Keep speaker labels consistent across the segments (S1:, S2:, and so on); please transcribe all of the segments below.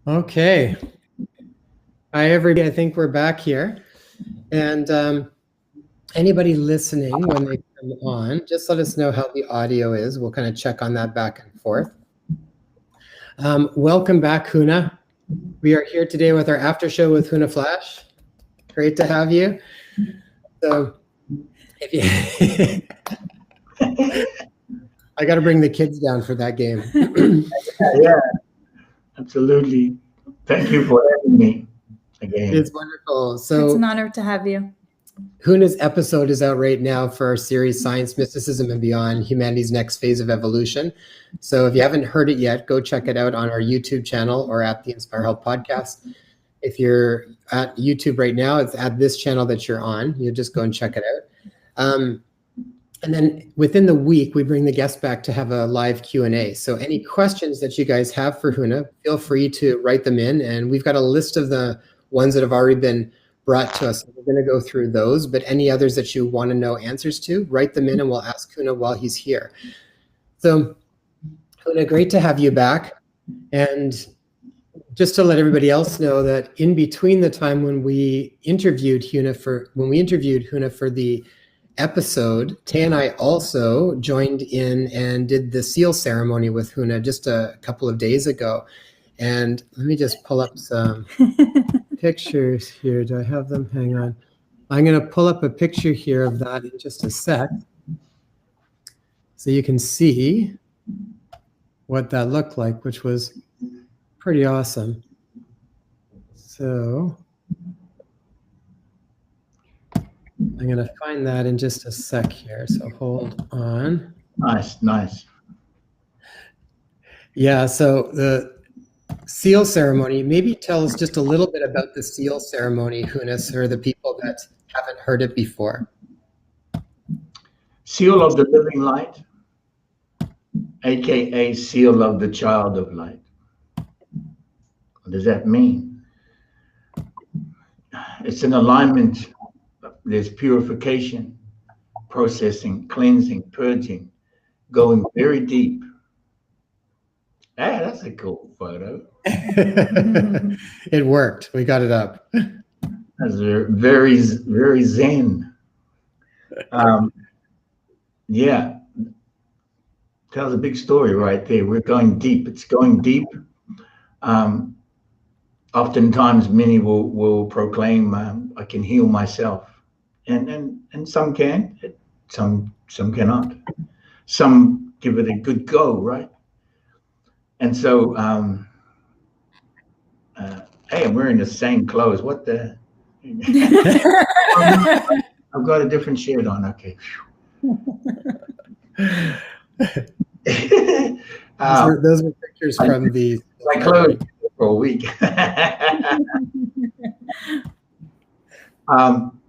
S1: Okay. Hi, everybody. I think we're back here. And anybody listening, when they come on, just let us know how the audio is. We'll kind of check on that back and forth. Welcome back, Huna. We are here today with our after show with Huna Flash. Great to have you. So, if you I got to bring the kids down for that game.
S2: Yeah, absolutely. Thank you for having me again.
S1: It's wonderful. So
S3: it's an honor to have you.
S1: Huna's episode is out right now for our series Science, Mysticism, and Beyond, Humanity's Next Phase of Evolution. So if you haven't heard it yet, go check it out on our YouTube channel or at the Inspire Health podcast. If you're at YouTube right now, it's at this channel that you're on. You just go and check it out. And then within the week, we bring the guests back to have a live Q&A. So any questions that you guys have for Huna, feel free to write them in. And we've got a list of the ones that have already been brought to us. We're going to go through those, but any others that you want to know answers to, write them in and we'll ask Huna while he's here. So Huna, great to have you back. And just to let everybody else know that in between the time when we interviewed Huna for the episode, Tay and I also joined in and did the seal ceremony with Huna just a couple of days ago. And let me just pull up some pictures here. Do I have them? Hang on. I'm going to pull up a picture here of that in just a sec, so you can see what that looked like, which was pretty awesome. So I'm going to find that in just a sec here. So hold on.
S2: Nice.
S1: Yeah, so the seal ceremony, maybe tell us just a little bit about the seal ceremony, Huna, for the people that haven't heard it before.
S2: Seal of the living light, aka seal of the child of light. What does that mean? It's an alignment. There's purification, processing, cleansing, purging, going very deep. Hey, that's a cool photo.
S1: It worked. We got it up.
S2: That's very, very zen. Yeah, tells a big story right there. We're going deep. It's going deep. Oftentimes, many will proclaim, "I can heal myself," and some can, some cannot. Some give it a good go, right? And so, hey, I'm wearing the same clothes. What the? I've got a different shirt on. Okay.
S1: Those were pictures from the.
S2: My clothes for a week.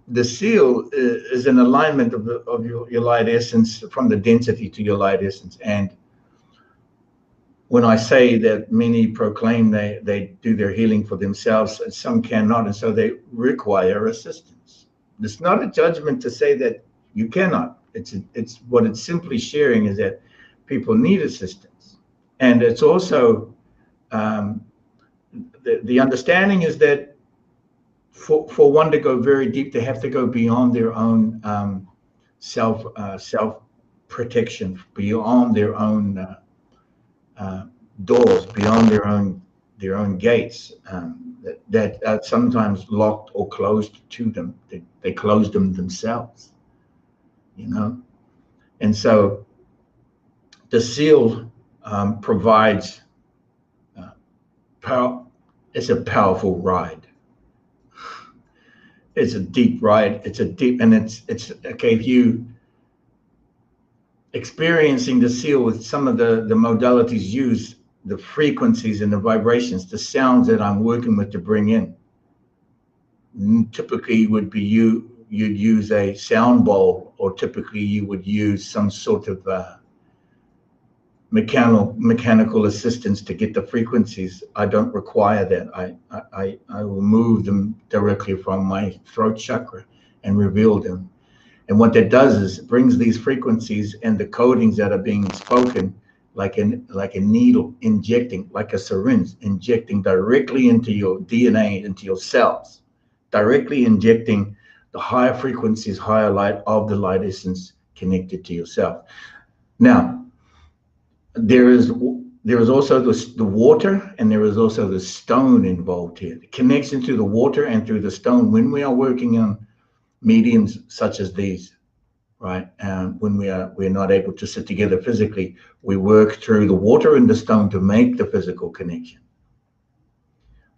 S2: The seal is an alignment of your light essence, from the density to your light essence. And when I say that many proclaim they do their healing for themselves, and some cannot, and so they require assistance. It's not a judgment to say that you cannot. It's what it's simply sharing is that people need assistance. And it's also the understanding is that for one to go very deep, they have to go beyond their own self protection, beyond their own doors, beyond their own gates that are sometimes locked or closed to them. They close them themselves, you know. And so the seal provides power. It's a powerful ride. It's a deep ride. It's okay. If you experiencing the seal with some of the modalities used, the frequencies and the vibrations, the sounds that I'm working with to bring in, typically would be you'd use a sound bowl, or typically you would use some sort of mechanical assistance to get the frequencies. I don't require that. I will move them directly from my throat chakra and reveal them. And what that does is it brings these frequencies and the codings that are being spoken like a needle injecting, like a syringe injecting directly into your DNA, into your cells, directly injecting the higher frequencies, higher light of the light essence connected to yourself. Now, there is also the water, and there is also the stone involved here. The connection to the water and through the stone, when we are working on mediums such as these, right? When we're not able to sit together physically, we work through the water and the stone to make the physical connection.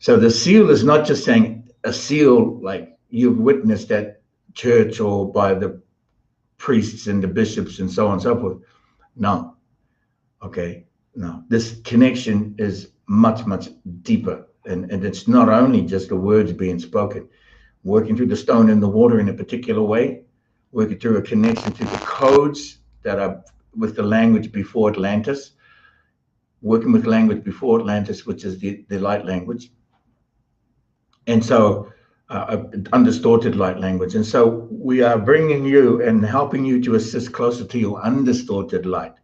S2: So the seal is not just saying a seal like you've witnessed at church or by the priests and the bishops and so on and so forth. No. Okay. No. This connection is much, much deeper. And it's not only just the words being spoken, working through the stone and the water in a particular way, working through a connection to the codes that are with the language before Atlantis, working with language before Atlantis, which is the light language. And so undistorted light language. And so we are bringing you and helping you to assist closer to your undistorted light,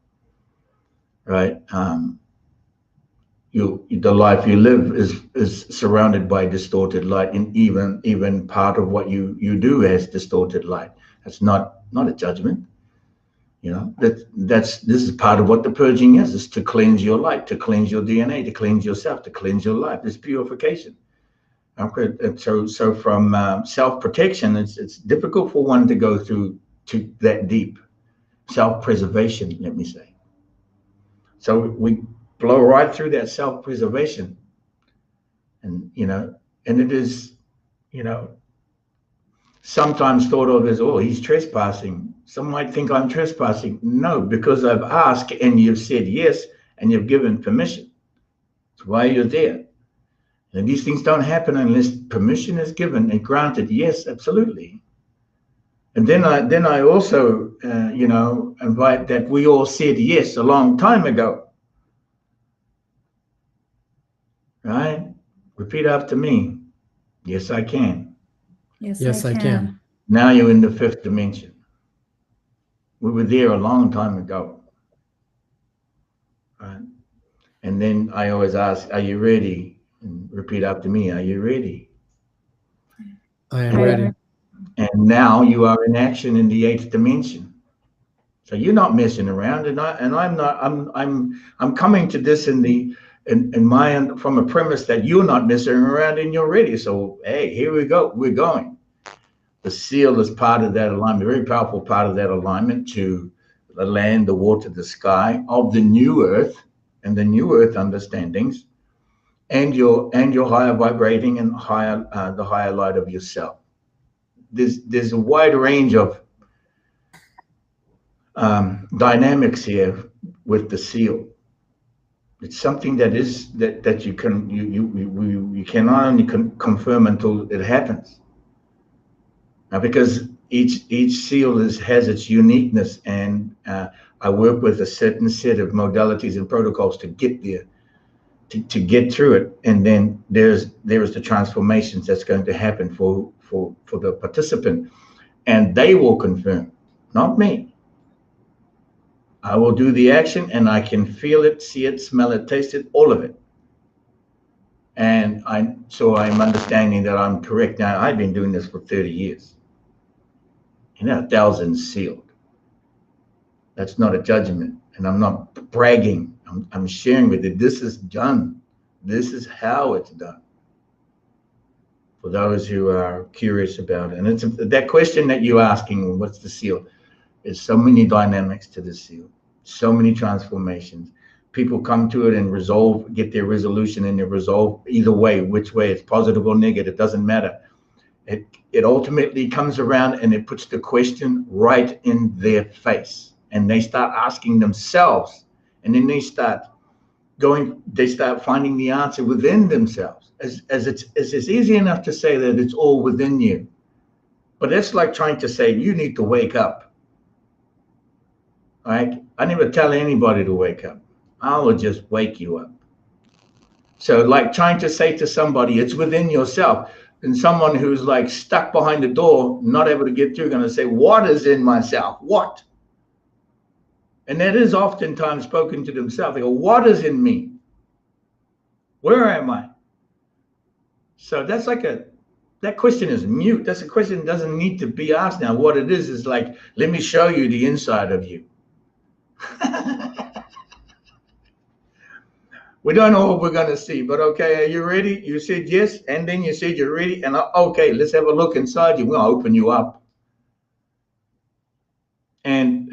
S2: right? The life you live is surrounded by distorted light, and even part of what you do has distorted light. That's not a judgment. You know, this is part of what the purging is to cleanse your light, to cleanse your DNA, to cleanse yourself, to cleanse your life. It's purification. Okay, so from self-protection, it's difficult for one to go through to that deep self-preservation, let me say. So we blow right through that self-preservation, and it is, sometimes thought of as, oh, he's trespassing. Some might think I'm trespassing. No, because I've asked and you've said yes, and you've given permission. That's why you're there. And these things don't happen unless permission is given and granted. Yes, absolutely. And then I also, invite that we all said yes a long time ago. Right? Repeat after me. Yes, I can.
S3: Yes, I can.
S2: Now you're in the fifth dimension. We were there a long time ago. Right? And then I always ask, are you ready? And repeat after me, are you ready?
S1: I am ready.
S2: And now you are in action in the eighth dimension. So you're not messing around, and I'm not. I'm coming to this from a premise that you're not messing around and you're ready. So hey, here we go. We're going. The seal is part of that alignment, very powerful part of that alignment to the land, the water, the sky of the new earth and the new earth understandings. And your higher vibrating and the higher light of yourself. There's a wide range of dynamics here with the seal. It's something that you cannot only confirm until it happens. Now, because each seal has its uniqueness, and I work with a certain set of modalities and protocols to get there. To get through it, and then there's the transformations that's going to happen for the participant, and they will confirm, not me. I will do the action, and I can feel it, see it, smell it, taste it, all of it. And I'm understanding that I'm correct now. I've been doing this for 30 years. Thousands sealed. That's not a judgment, and I'm not bragging. I'm sharing with you. This is done. This is how it's done. For those who are curious about it, and it's that question that you're asking, what's the seal? There's so many dynamics to the seal, so many transformations. People come to it and get their resolution, and they resolve either way, which way it's positive or negative, doesn't matter. It ultimately comes around and it puts the question right in their face, and they start asking themselves. And then they start finding the answer within themselves. It's easy enough to say that it's all within you. But it's like trying to say, you need to wake up. Right? I never tell anybody to wake up. I will just wake you up. So like trying to say to somebody, it's within yourself. And someone who's like stuck behind the door, not able to get through, going to say, what is in myself? What? And that is oftentimes spoken to themselves. They go, what is in me? Where am I? So that's like that question is mute. That's a question that doesn't need to be asked now. What it is like, let me show you the inside of you. We don't know what we're going to see, but okay, are you ready? You said yes, and then you said you're ready, and okay, let's have a look inside you. We're going to open you up. And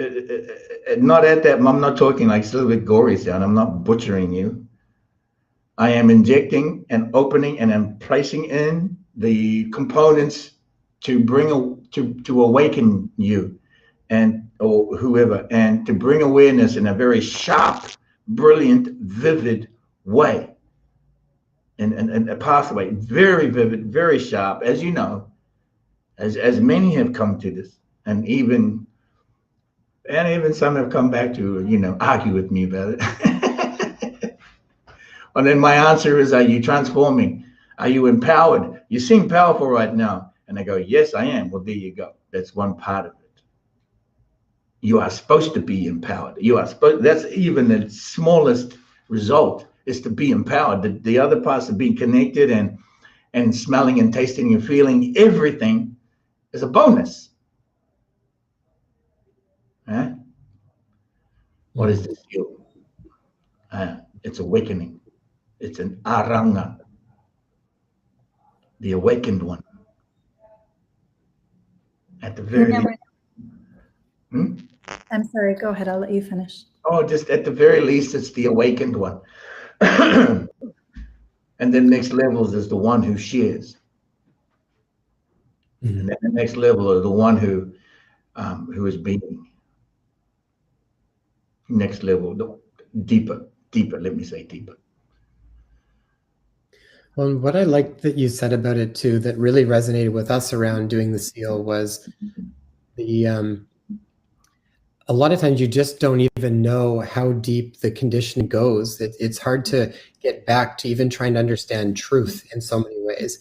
S2: not at that, I'm not talking like it's a little bit gory sound. I'm not butchering you. I am injecting and opening and I'm placing in the components to bring to awaken you and or whoever, and to bring awareness in a very sharp, brilliant, vivid way, and a pathway, very vivid, very sharp, as you know, as many have come to this, and even some have come back to argue with me about it. And then my answer is, are you transforming? Are you empowered? You seem powerful right now. And I go, yes, I am. Well, there you go. That's one part of it. You are supposed to be empowered. That's even the smallest result, is to be empowered. The other parts of being connected and smelling and tasting and feeling everything is a bonus. Huh? What is this feel? It's awakening. It's an aranga, the awakened one. At the very least.
S3: I'm sorry, go ahead, I'll let you finish.
S2: Oh, just at the very least, it's the awakened one. And then next levels is the one who shares. And then the next level is the one who is being. Next level, deeper, let me say deeper.
S1: Well, what I liked that you said about it too, that really resonated with us around doing the seal, was a lot of times you just don't even know how deep the conditioning goes. It's hard to get back to even trying to understand truth in so many ways.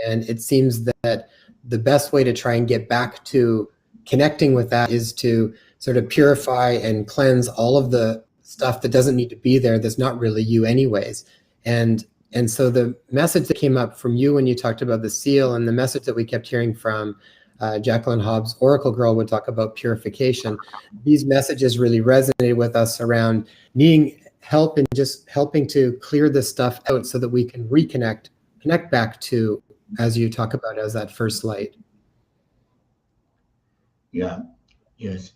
S1: And it seems that the best way to try and get back to connecting with that is to sort of purify and cleanse all of the stuff that doesn't need to be there, that's not really you anyways. And so the message that came up from you when you talked about the seal, and the message that we kept hearing from Jacqueline Hobbs, Oracle Girl, would talk about purification. These messages really resonated with us around needing help and just helping to clear this stuff out so that we can connect back to, as you talk about, as that first light.
S2: Yeah, yes.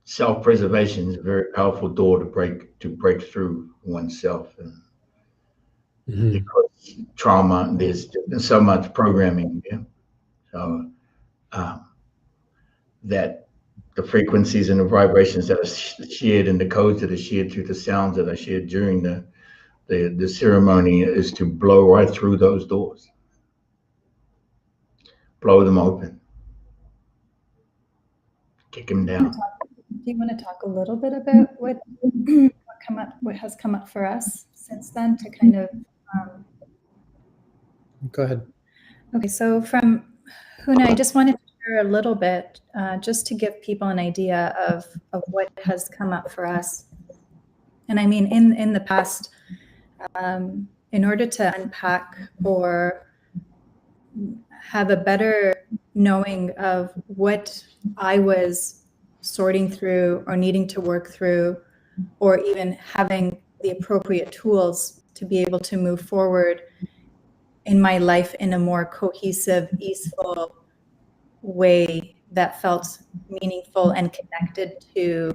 S2: Self-preservation is a very powerful door to break through oneself. And because trauma, there's so much programming. Yeah. So that the frequencies and the vibrations that are shared and the codes that are shared through the sounds that are shared during the ceremony is to blow right through those doors, blow them open, kick them down.
S3: Do you want to talk a little bit about what has come up for us since then, to kind of
S1: Go ahead.
S3: Okay, so from Huna, I just wanted to share a little bit, just to give people an idea of what has come up for us. And I mean, in the past, in order to unpack or have a better knowing of what I was sorting through or needing to work through, or even having the appropriate tools to be able to move forward in my life in a more cohesive, easeful way that felt meaningful and connected to,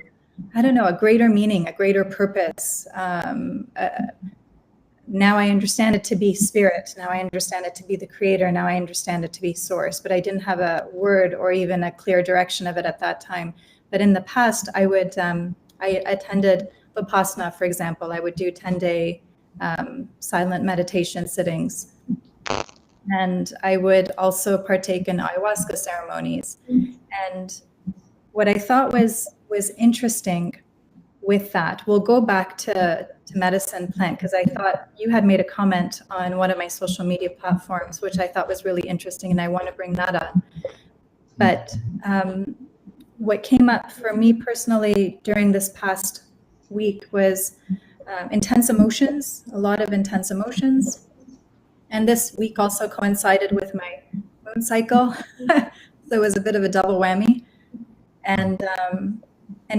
S3: I don't know, a greater meaning, a greater purpose. Now I understand it to be spirit. Now I understand it to be the creator. Now I understand it to be source. But I didn't have a word or even a clear direction of it at that time. But in the past, I would, I attended Vipassana, for example. I would do 10-day silent meditation sittings. And I would also partake in ayahuasca ceremonies. And what I thought was interesting with that, we'll go back to medicine plant, because I thought you had made a comment on one of my social media platforms, which I thought was really interesting, and I want to bring that up. But what came up for me personally during this past week was intense emotions, a lot of intense emotions. And this week also coincided with my moon cycle. So it was a bit of a double whammy. And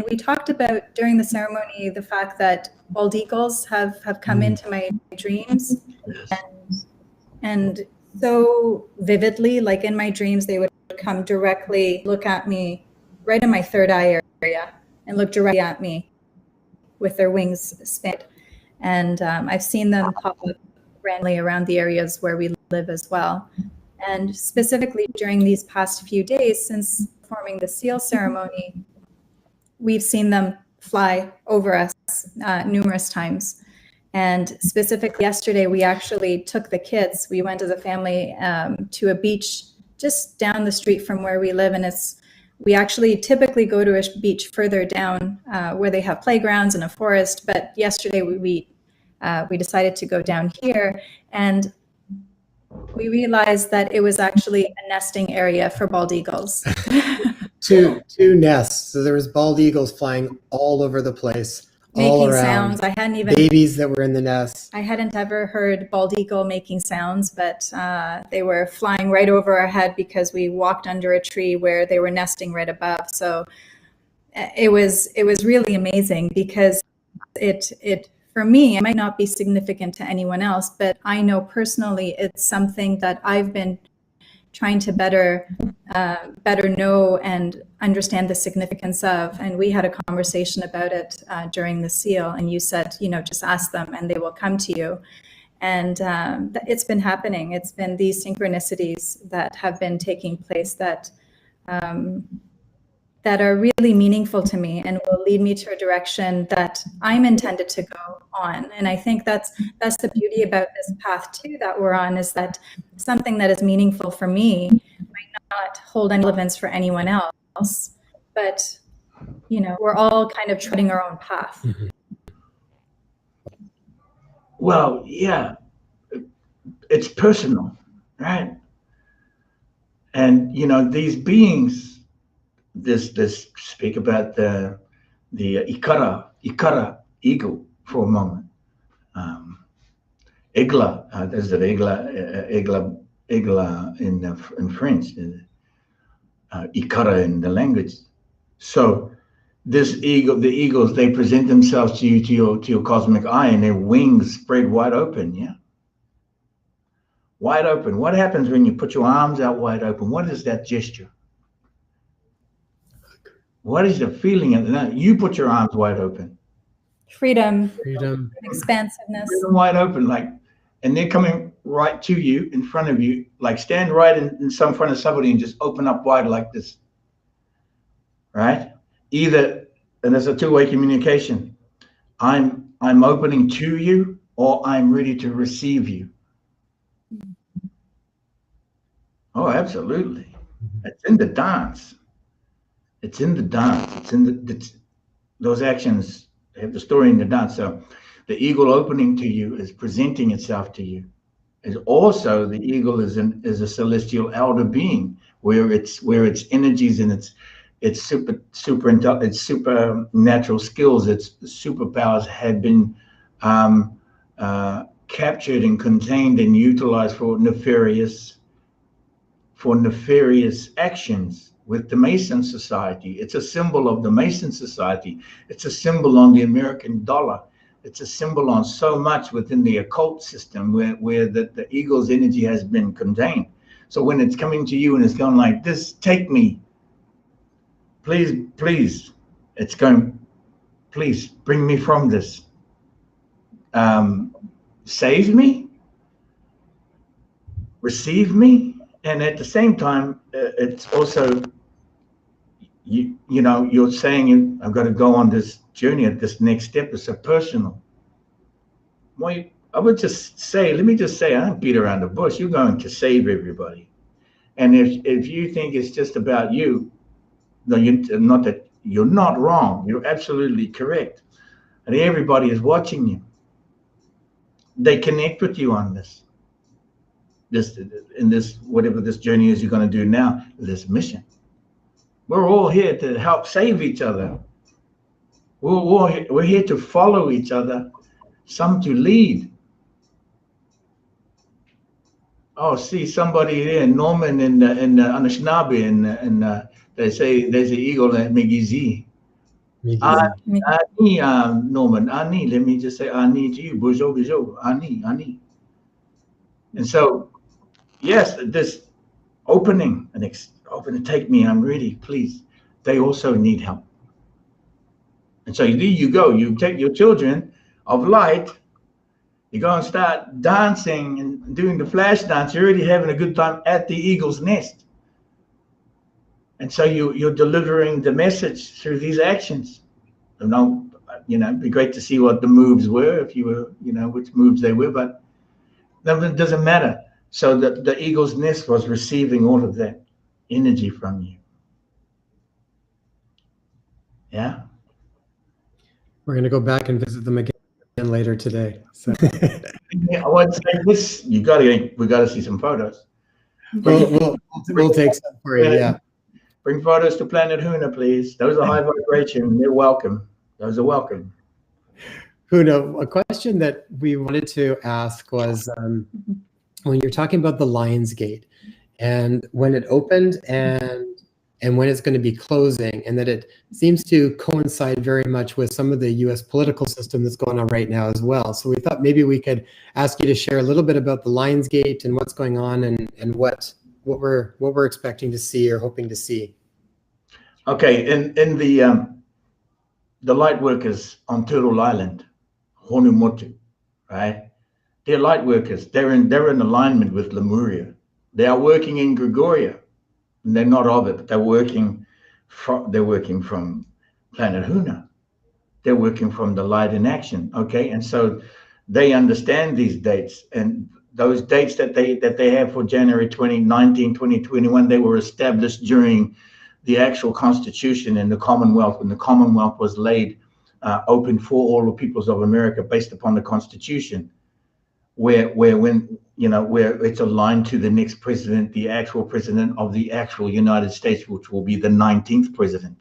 S3: we talked about during the ceremony the fact that bald eagles have come into my dreams. And so vividly, like in my dreams, they would come directly, look at me right in my third eye area and look directly at me with their wings spread. And I've seen them pop up randomly around the areas where we live as well. And specifically during these past few days since performing the seal ceremony, we've seen them fly over us numerous times. And specifically yesterday, we actually took the kids. We went as a family to a beach just down the street from where we live. And we actually typically go to a beach further down where they have playgrounds and a forest. But yesterday we decided to go down here, and we realized that it was actually a nesting area for bald eagles.
S1: two nests. So there was bald eagles flying all over the place.
S3: Making sounds. I hadn't even
S1: babies that were in the nest.
S3: I hadn't ever heard bald eagle making sounds, but they were flying right over our head because we walked under a tree where they were nesting right above. So it was really amazing because it for me, it might not be significant to anyone else, but I know personally it's something that I've been trying to better know and understand the significance of. And we had a conversation about it during the seal, and you said, just ask them and they will come to you. And it's been happening. It's been these synchronicities that have been taking place that are really meaningful to me and will lead me to a direction that I'm intended to go on. And I think that's the beauty about this path too that we're on, is that something that is meaningful for me might not hold any relevance for anyone else, but we're all kind of treading our own path.
S2: Well, yeah, it's personal, right? And these beings, this speak about the ikara eagle for a moment. Igla, there's an igla in French, ikara in the language. So this eagle, the eagles, they present themselves to you, to your cosmic eye, and their wings spread wide open. Yeah, wide open. What happens when you put your arms out wide open? What is that gesture? What is the feeling of that? You put your arms wide open.
S3: Freedom, expansiveness.
S2: Freedom wide open, and they're coming right to you, in front of you, stand right in front of somebody and just open up wide like this. Right? And there's a two-way communication. I'm opening to you, or I'm ready to receive you. Oh, absolutely. It's in the dance. It's in the dance. It's in those actions have the story in the dance. So the eagle opening to you is presenting itself to you. Is also, the eagle is a celestial elder being, where its energies and its supernatural skills, its superpowers have been captured and contained and utilized for nefarious actions with the Mason Society. It's a symbol of the Mason Society. It's a symbol on the American dollar. It's a symbol on so much within the occult system where the eagle's energy has been contained. So when it's coming to you and it's going like this, take me, please, it's going, please bring me from this. Save me, receive me. And at the same time, it's also, you're saying, I've got to go on this journey at this next step. It's so personal. Well, I would just say, let me just say, I don't beat around the bush. You're going to save everybody. And if you think it's just about you, no, you're not wrong. You're absolutely correct. And everybody is watching you. They connect with you on this, whatever this journey is you're going to do now, this mission. We're all here to help save each other. We're here to follow each other, some to lead. Oh, see somebody there, Norman in Anishinaabe, and they say there's an eagle at Migizi. Ani, Norman, Ani, let me just say Ani to you, Bujo, Bujo, Ani. And so, yes, this opening, open, take me, I'm ready, please. They also need help. And so there you go, you take your children of light, you go and start dancing and doing the flash dance. You're already having a good time at the eagle's nest. And so you're delivering the message through these actions. It'd be great to see what the moves were, if you were, which moves they were, but it doesn't matter. So the eagle's nest was receiving all of that energy from you. Yeah.
S1: We're going to go back and visit them again later today. So.
S2: I would say this, we got to see some photos.
S1: We'll take some for you, yeah.
S2: Bring photos to Planet Huna, please. Those are high vibration. They're welcome. Those are welcome.
S1: Huna, a question that we wanted to ask was when you're talking about the Lion's Gate and when it opened and when it's going to be closing, and that it seems to coincide very much with some of the U.S. political system that's going on right now as well. So we thought maybe we could ask you to share a little bit about the Lion's Gate and what's going on and what we're expecting to see or hoping to see.
S2: Okay, in the light workers on Turtle Island, Honumotu, right? They're light workers. They're in alignment with Lemuria. They are working in Gregoria. And they're not of it, but they're working from Planet Huna. They're working from the light in action. Okay, and so they understand these dates, and those dates that they have for January 2019, 2021, they were established during the actual Constitution in the Commonwealth, when the Commonwealth was laid open for all the peoples of America based upon the Constitution, where it's aligned to the next president, the actual president of the actual United States, which will be the 19th president.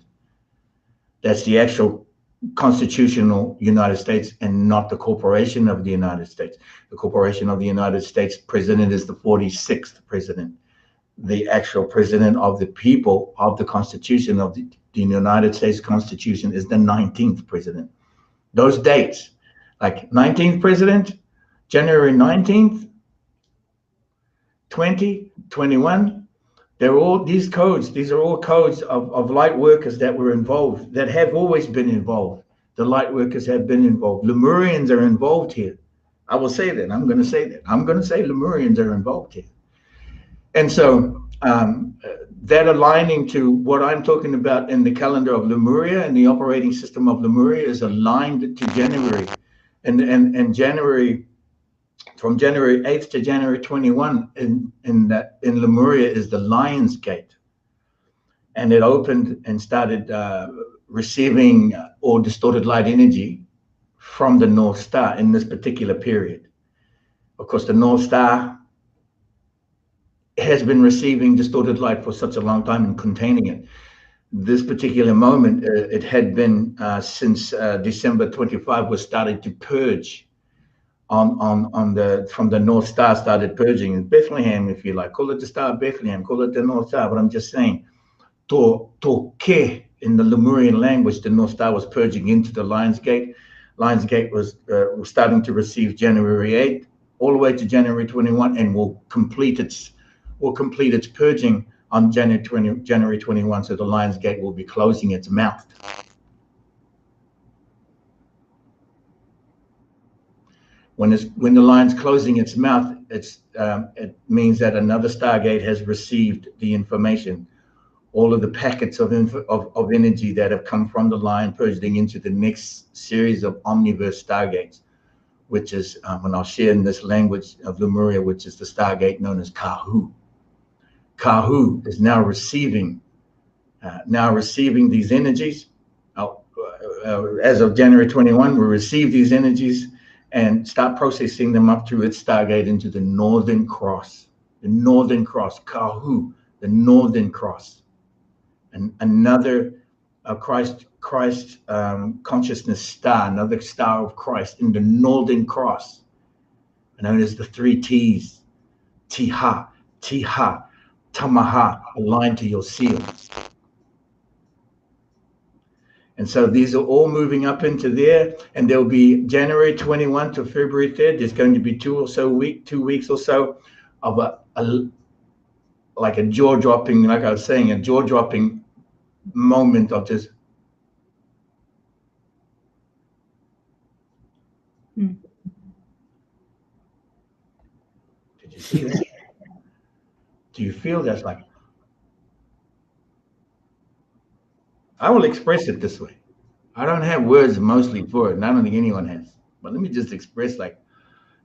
S2: That's the actual constitutional United States and not the corporation of the United States. The corporation of the United States president is the 46th president. The actual president of the people of the Constitution of the United States Constitution is the 19th president. Those dates, like 19th president, January 19th, 20, 21, they're all these codes. These are all codes of light workers that were involved, that have always been involved. The light workers have been involved. Lemurians are involved here. I will say that. I'm going to say that. I'm going to say Lemurians are involved here. And so that aligning to what I'm talking about in the calendar of Lemuria and the operating system of Lemuria is aligned to January. And January, from January 8th to January 21 in Lemuria is the Lion's Gate. And it opened and started receiving all distorted light energy from the North Star in this particular period. Of course, the North Star has been receiving distorted light for such a long time and containing it. This particular moment, it had been since December 25 was started to purge from the North Star, started purging in Bethlehem, if you like. Call it the Star of Bethlehem, call it the North Star, but I'm just saying, Toke, in the Lemurian language, the North Star was purging into the Lion's Gate. Lion's Gate was starting to receive January 8th, all the way to January 21, and will complete its purging on January 21. So the Lion's Gate will be closing its mouth. When the lion's closing its mouth, it means that another Stargate has received the information, all of the packets of energy that have come from the lion purging into the next series of omniverse Stargates, which is, when I'll share in this language of Lemuria, which is the Stargate known as Kahu. Kahu is now receiving these energies. As of January 21, we receive these energies and start processing them up through its Stargate into the Northern Cross. The Northern Cross, Kahu, the Northern Cross. another Christ consciousness star, another star of Christ in the Northern Cross, known as the 3 T's, Tiha, Tiha, Tamaha, aligned to your seals. And so these are all moving up into there, and there'll be January 21 to February 3rd. There's going to be 2 weeks or so of like a jaw-dropping, like I was saying, a jaw-dropping moment of just. Did you see that? Do you feel that's like? I will express it this way. I don't have words mostly for it, and I don't think anyone has. But let me just express like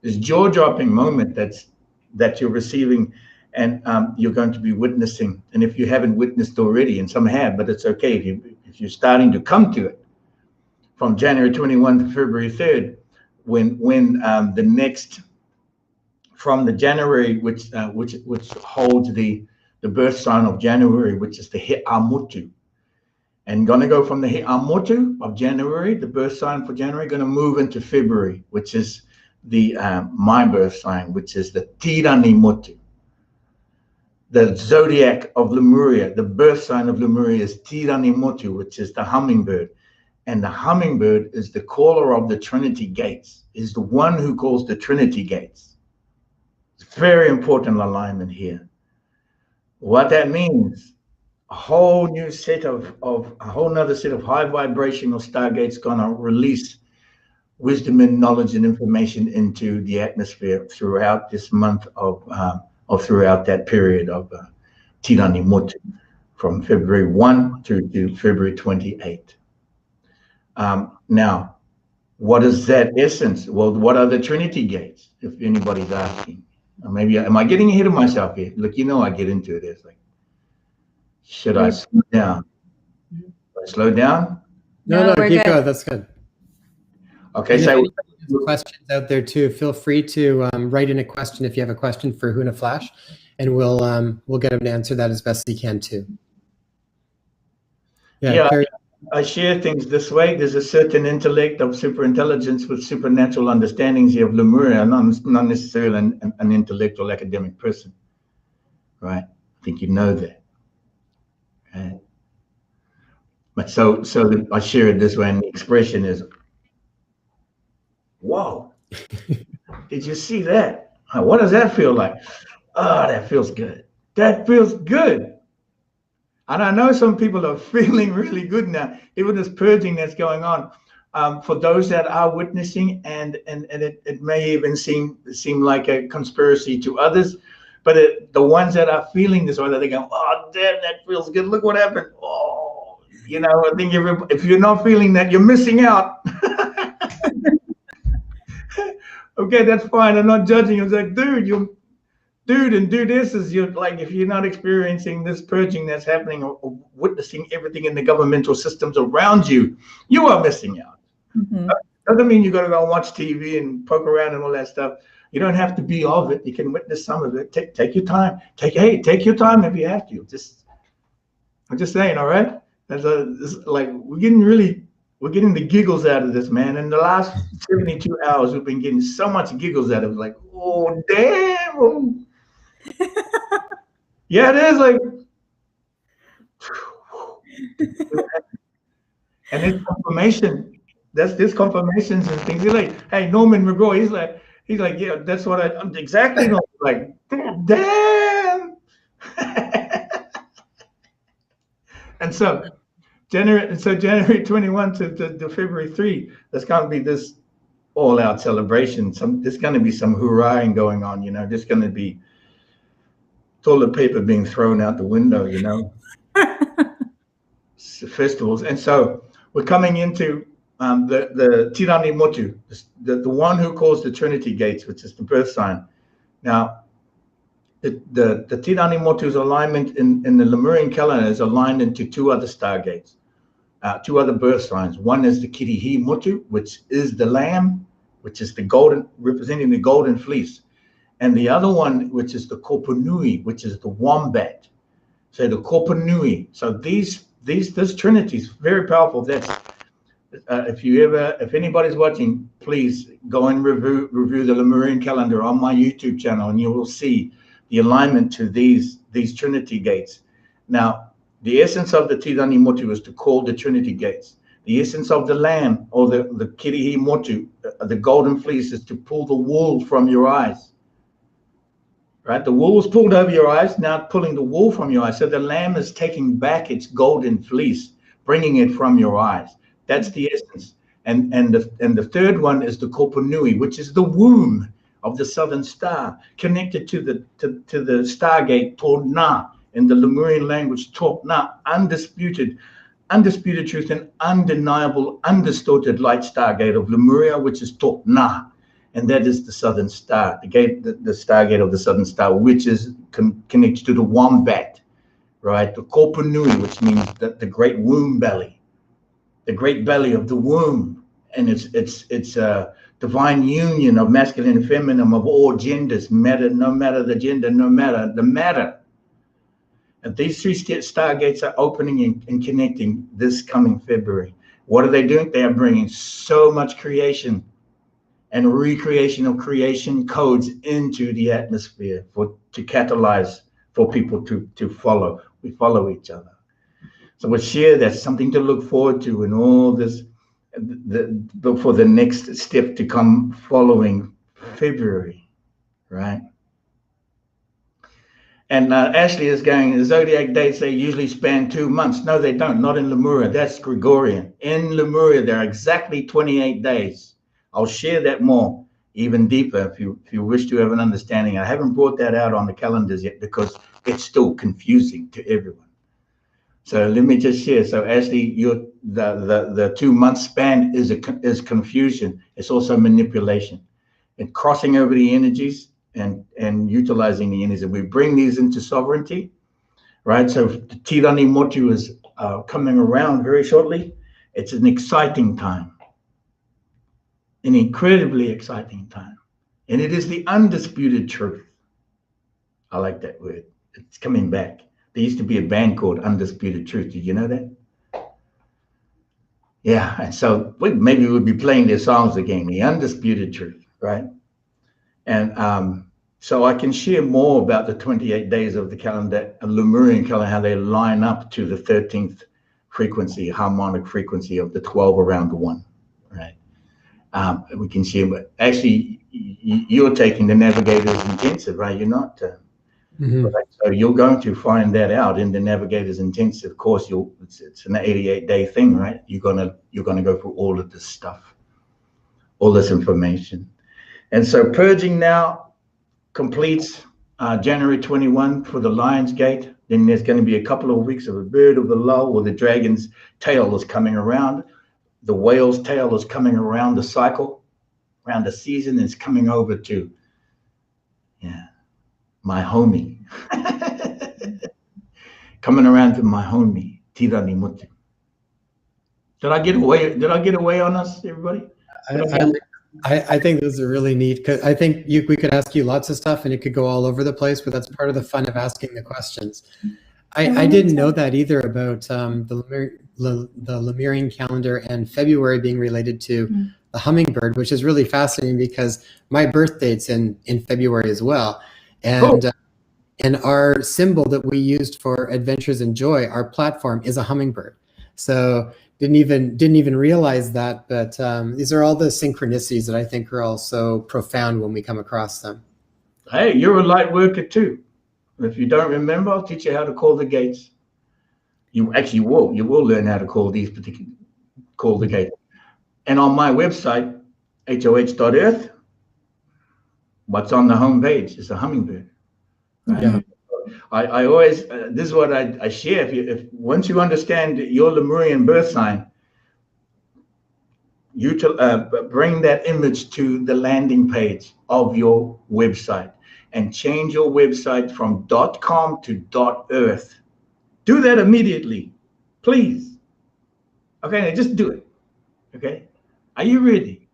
S2: this jaw-dropping moment that you're receiving, and you're going to be witnessing. And if you haven't witnessed already, and some have, but it's okay if you're starting to come to it from January 21 to February 3rd, when the next from the January, which holds the birth sign of January, which is the He'amutu. And going to go from the He'amutu of January, the birth sign for January, going to move into February, which is the my birth sign, which is the Tirani Motu. The zodiac of Lemuria, the birth sign of Lemuria is Tirani Motu, which is the hummingbird. And the hummingbird is the caller of the Trinity gates, is the one who calls the Trinity gates. It's very important alignment here. What that means, a whole new set of a whole nother set of high vibrational stargates gonna release wisdom and knowledge and information into the atmosphere throughout this month of throughout that period of Tirani Motu, from February 1 through to February 28. Now, what is that essence? Well, what are the Trinity gates? If anybody's asking, or maybe am I getting ahead of myself here? Look, I get into it. It's like, should I slow down? Should I slow down?
S1: No, keep going. That's good.
S2: Okay,
S1: and
S2: so
S1: there's questions out there too. Feel free to write in a question if you have a question for Huna Flash, and we'll get him to answer that as best he can too.
S2: Yeah. I share things this way. There's a certain intellect of superintelligence with supernatural understandings here of Lemuria, not necessarily an intellectual academic person, right? I think you know that. Right? But so I share it this way, and the expression is, whoa, did you see that? What does that feel like? Oh, that feels good. That feels good. And I know some people are feeling really good now, even this purging that's going on. For those that are witnessing, and it may even seem like a conspiracy to others, but the ones that are feeling this way, they go, oh, damn, that feels good. Look what happened. Oh, I think if you're not feeling that, you're missing out. Okay, that's fine. I'm not judging. It's like, you're like, if you're not experiencing this purging that's happening or witnessing everything in the governmental systems around you, you are missing out. Mm-hmm. Doesn't mean you got to go and watch TV and poke around and all that stuff. You don't have to be of it. You can witness some of it. Take your time. Take your time if you have to. I'm just saying, all right? Like we're getting the giggles out of this, man. In the last 72 hours, we've been getting so much giggles out of it. Like, oh, damn. Yeah, it is like, and this confirmation, this confirmations and things. He's like, hey, Norman McGraw, he's like, yeah, that's what I'm exactly like, damn. And so January 21 to February 3, there's going to be this all-out celebration. There's going to be some hurrahing going on. There's going to be toilet paper being thrown out the window, festivals. And so we're coming into the Tirani Motu, the one who calls the Trinity gates, which is the birth sign. Now, the Tirani Motu's alignment in the Lemurian calendar is aligned into 2 other stargates, 2 other birth signs. One is the Kirihi Motu, which is the lamb, which is the golden, representing the golden fleece. And the other one, which is the Kopunui, which is the wombat. So the Kopanui. So this Trinity is very powerful. That's if anybody's watching, please go and review the Lemurian calendar on my YouTube channel, and you will see the alignment to these Trinity gates. Now, the essence of the Tirani Motu is to call the Trinity gates. The essence of the lamb, or the Kirihi Motu, the golden fleece, is to pull the wool from your eyes. Right? The wool was pulled over your eyes, now pulling the wool from your eyes. So the lamb is taking back its golden fleece, bringing it from your eyes. That's the essence. And the third one is the Kopanui, which is the womb of the southern star, connected to the stargate Torna, in the Lemurian language, Torna, undisputed truth and undeniable, undistorted light stargate of Lemuria, which is Torna. And that is the southern star, the stargate of the southern star, which is connected to the wombat, right? The Kopanui, which means the great womb belly, the great belly of the womb, and it's a divine union of masculine and feminine of all genders, no matter the gender, no matter the matter. And these three stargates are opening and connecting this coming February. What are they doing? They are bringing so much creation and recreation of creation codes into the atmosphere to catalyze for people to follow. We follow each other. So we'll share that's something to look forward to in all this, for the next step to come following February, right? And Ashley is going, the zodiac dates, they usually span 2 months. No, they don't, not in Lemuria. That's Gregorian. In Lemuria, there are exactly 28 days. I'll share that more, even deeper, if you wish to have an understanding. I haven't brought that out on the calendars yet because it's still confusing to everyone. So let me just share. So Ashley, the 2 month span is confusion. It's also manipulation and crossing over the energies and utilizing the energies. We bring these into sovereignty, right? So the Tirani Motu is coming around very shortly. It's an exciting time. An incredibly exciting time. And it is the undisputed truth. I like that word. It's coming back. There used to be a band called Undisputed Truth. Did you know that? Yeah, and so maybe we'll be playing their songs again, the Undisputed Truth, right? And so I can share more about the 28 days of the calendar, a Lemurian calendar, how they line up to the 13th frequency, harmonic frequency of the 12 around the 1, right? We can share, but actually you're taking the Navigator's Intensive, right? You're not. Right? So you're going to find that out in the Navigator's Intensive course. It's an 88-day thing, right? You're gonna go through all of this stuff, all this information. And so purging now completes January 21 for the Lion's Gate. Then there's going to be a couple of weeks of a bird of the lull, or the dragon's tail is coming around. The whale's tail is coming around the cycle, around the season. It's coming over to, my homie. Coming around to my homie, Tirani Motu. Did I get away on us, everybody?
S1: I think those are really neat, because I think we could ask you lots of stuff and it could go all over the place, but that's part of the fun of asking the questions. I didn't know that either about the Lemurian calendar and February being related to the hummingbird, which is really fascinating because my birth date's in February as well. And and our symbol that we used for Adventures in Joy, our platform, is a hummingbird. So didn't even realize that, but these are all the synchronicities that I think are all so profound when we come across them.
S2: Hey, you're a light worker too. If you don't remember, I'll teach you how to call the gates. You will learn how to call the gates. And on my website, hoh.earth, what's on the home page is a hummingbird. Right? Yeah. I always, this is what I share. If once you understand your Lemurian birth sign, you bring that image to the landing page of your website and change your website from .com to .earth. Do that immediately, please. Okay, just do it. Okay, are you ready?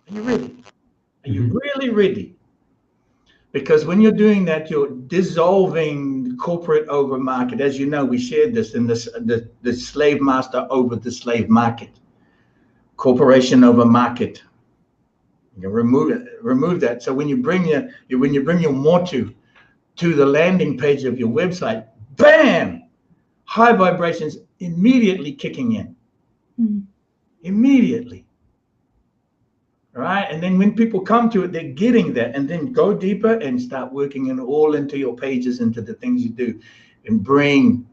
S2: Are you ready? Are you really ready? Because when you're doing that, you're dissolving the corporate over market. As you know, we shared this in this the slave master over the slave market, corporation over market. You remove that. So when you bring your motu to the landing page of your website, bam, high vibrations immediately kicking in. Immediately. All right. And then when people come to it, they're getting that. And then go deeper and start working it all into your pages, into the things you do, and bring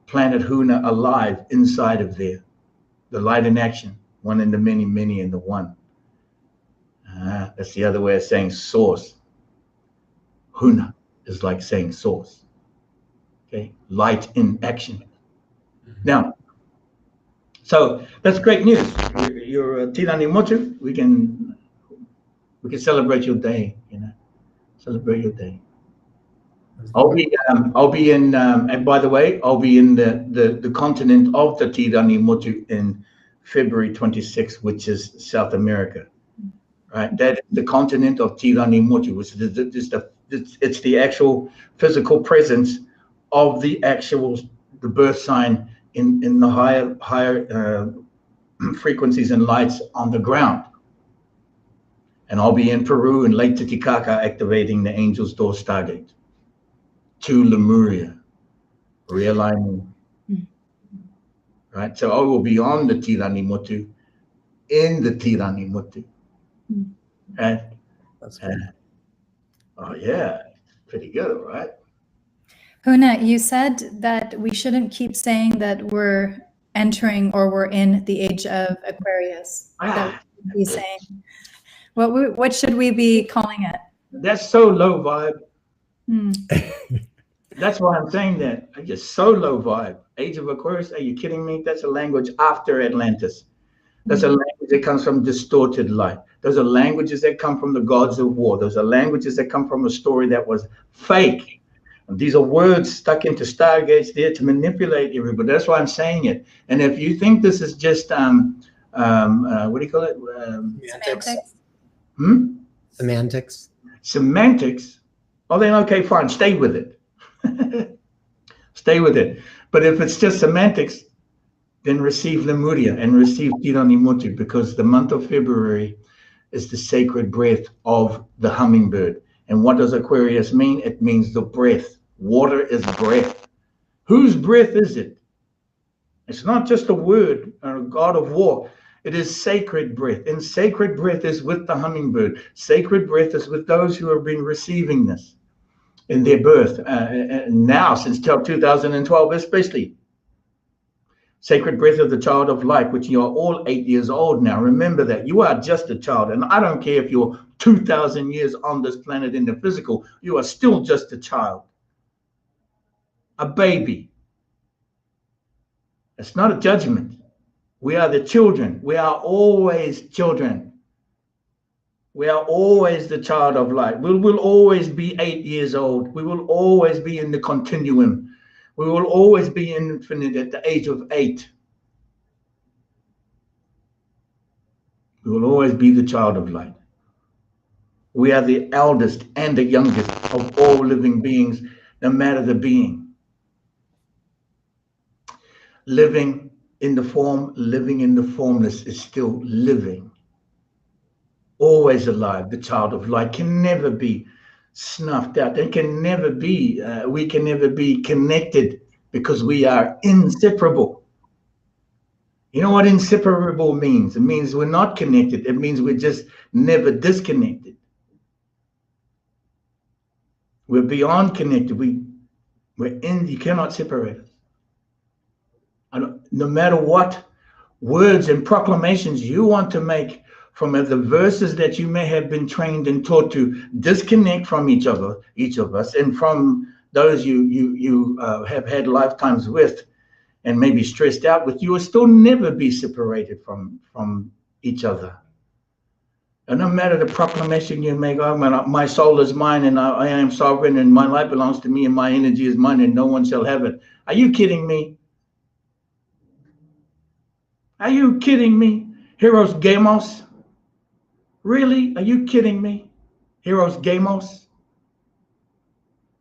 S2: Planet Huna alive inside of there. The light in action, one in the many, many in the one. That's the other way of saying source. Huna is like saying source. Okay, light in action. Now, so that's great news. You're Tirani Motu. We can celebrate your day. Celebrate your day. I'll be in. And by the way, I'll be in the continent of the Tirani Motu in February 26th, which is South America. Right, that is the continent of Tirani Motu, which is it's the actual physical presence of the birth sign in the higher frequencies and lights on the ground. And I'll be in Peru in Lake Titicaca activating the Angel's Door Stargate to Lemuria, realigning. Right, so I will be on the Tirani Motu, in the Tirani Motu. And
S1: That's good.
S2: Oh yeah, pretty good, right?
S3: Huna, you said that we shouldn't keep saying that we're entering or we're in the age of Aquarius. That we should be saying. What should we be calling it?
S2: That's so low vibe. That's why I'm saying that. I just so low vibe. Age of Aquarius, are you kidding me? That's a language after Atlantis. That's a language that comes from distorted light. Those are languages that come from the gods of war. Those are languages that come from a story that was fake. And these are words stuck into stargates there to manipulate everybody. That's why I'm saying it. And if you think this is just what do you call it?
S1: Semantics.
S2: Semantics. Semantics. Oh, then okay, fine. Stay with it. Stay with it. But if it's just semantics, then receive Lemuria and receive Tirani Motu, because the month of February is the sacred breath of the hummingbird. And what does Aquarius mean? It means the breath. Water is breath. Whose breath is it? It's not just a word, a god of war. It is sacred breath. And sacred breath is with the hummingbird. Sacred breath is with those who have been receiving this in their birth. Now, since 2012 especially. Sacred breath of the child of light, which you are all 8 years old now. Remember that. You are just a child. And I don't care if you're 2,000 years on this planet in the physical, you are still just a child. A baby. It's not a judgment. We are the children. We are always children. We are always the child of light. We will always be 8 years old. We will always be in the continuum. We will always be infinite at the age of 8. We will always be the child of light. We are the eldest and the youngest of all living beings, no matter the being. Living in the form, living in the formless is still living. Always alive. The child of light can never be snuffed out. It can never be, we can never be connected, because we are inseparable. You know what inseparable means? It means we're not connected. It means we're just never disconnected. We're beyond connected. We're in, you cannot separate us. No matter what words and proclamations you want to make from the verses that you may have been trained and taught to disconnect from each of us, and from those you have had lifetimes with and maybe stressed out with, you will still never be separated from each other. And no matter the proclamation you make, oh, my soul is mine and I am sovereign and my life belongs to me and my energy is mine and no one shall have it. Are you kidding me? Are you kidding me? Heroes Gamos? Really? Are you kidding me? Heroes Gamos?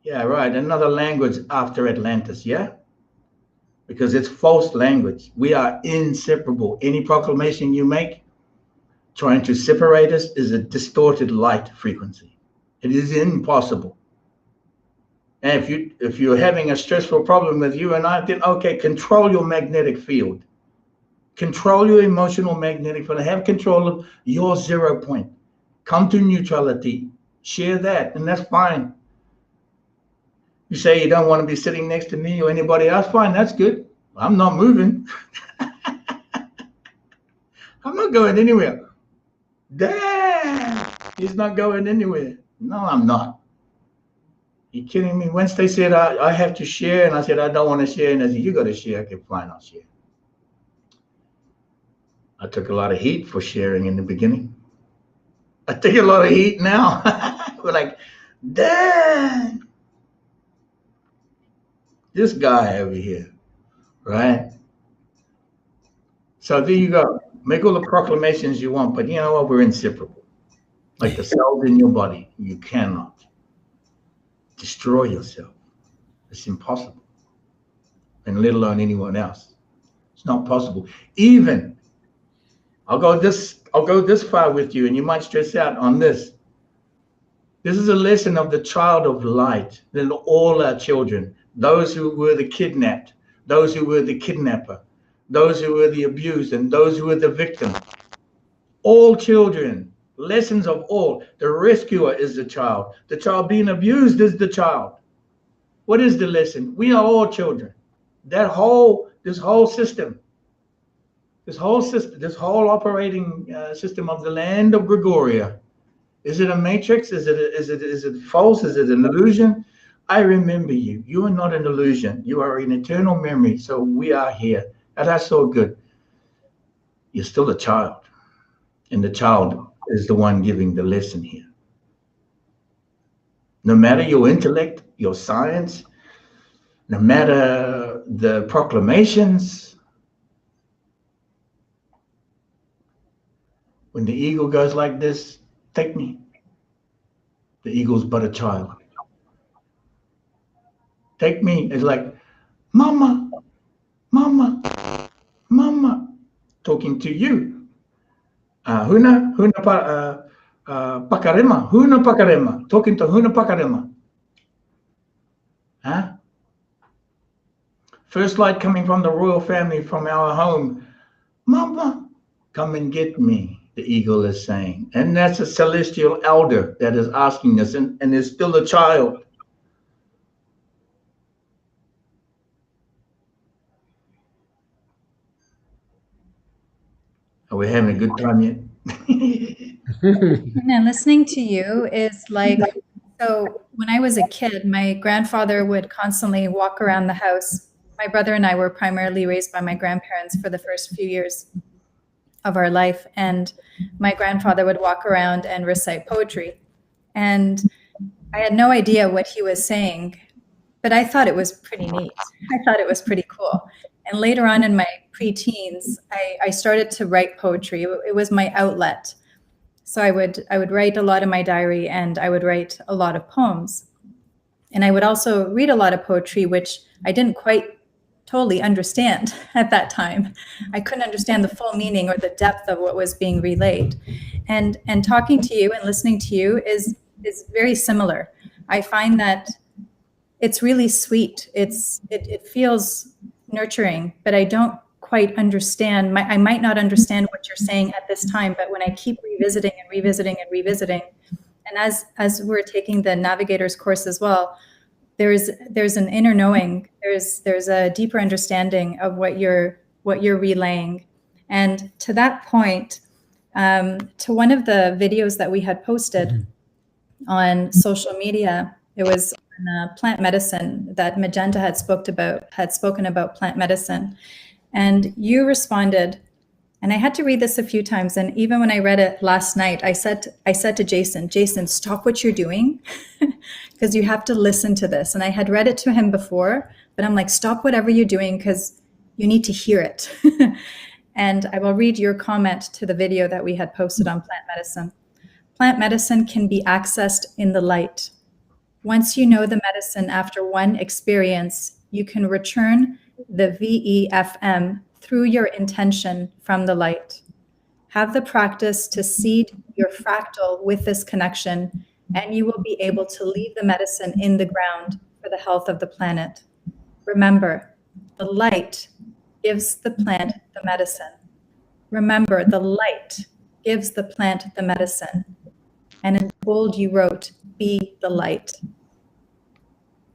S2: Yeah, right. Another language after Atlantis, yeah? Because it's false language. We are inseparable. Any proclamation you make trying to separate us is a distorted light frequency. It is impossible. And if you're having a stressful problem with you and I, then okay, control your magnetic field. Control your emotional magnetic field. Have control of your 0 point. Come to neutrality. Share that, and that's fine. You say you don't want to be sitting next to me or anybody else, fine, that's good. I'm not moving. I'm not going anywhere. Damn, he's not going anywhere. No, I'm not. You kidding me? Wednesday said I have to share, and I said I don't want to share, and I said you got to share. Okay, fine, I'll share. I took a lot of heat for sharing in the beginning. I take a lot of heat now. We're like, damn, this guy over here, right? So there you go. Make all the proclamations you want, but you know what? We're inseparable. Like the cells in your body, you cannot destroy yourself. It's impossible. And let alone anyone else. It's not possible. Even, I'll go this far with you, and you might stress out on this. This is a lesson of the child of light. Then all our children, those who were the kidnapped, those who were the kidnapper, those who were the abused, and those who were the victim. All children, lessons of all. The rescuer is the child. The child being abused is the child. What is the lesson? We are all children. This whole system, this whole operating system of the land of Gregoria. Is it a matrix? Is it false? Is it an illusion? I remember you. You are not an illusion. You are an eternal memory. So we are here. And that's so good. You're still a child. And the child is the one giving the lesson here. No matter your intellect, your science, no matter the proclamations, when the eagle goes like this, take me. The eagle's but a child. Take me. It's like, mama, mama, mama, talking to you. Huna pakarema, talking to Huna pakarema. Huh? First light coming from the royal family from our home. Mama, come and get me, the eagle is saying. And that's a celestial elder that is asking this, and is still a child. Are we having a good time yet?
S3: And listening to you is like, so when I was a kid, my grandfather would constantly walk around the house. My brother and I were primarily raised by my grandparents for the first few years of our life. And my grandfather would walk around and recite poetry. And I had no idea what he was saying, but I thought it was pretty neat. I thought it was pretty cool. And later on in my pre-teens, I started to write poetry. It was my outlet. So I would write a lot in my diary, and I would write a lot of poems. And I would also read a lot of poetry, which I didn't quite totally understand at that time. I couldn't understand the full meaning or the depth of what was being relayed. And talking to you and listening to you is very similar. I find that it's really sweet. It feels nurturing, but I don't quite understand. I might not understand what you're saying at this time, but when I keep revisiting and revisiting and revisiting, and as we're taking the navigator's course as well, there's an inner knowing. There's a deeper understanding of what you're relaying. And to that point, to one of the videos that we had posted on social media, it was plant medicine that Magenta had spoken about plant medicine. And you responded, and I had to read this a few times. And even when I read it last night, I said to Jason, stop what you're doing, because you have to listen to this. And I had read it to him before, but I'm like, stop whatever you're doing, because you need to hear it. And I will read your comment to the video that we had posted on plant medicine. Plant medicine can be accessed in the light. Once you know the medicine after one experience, you can return the VEFM through your intention from the light. Have the practice to seed your fractal with this connection, and you will be able to leave the medicine in the ground for the health of the planet. Remember, the light gives the plant the medicine. Remember, the light gives the plant the medicine. And in bold you wrote, be the light.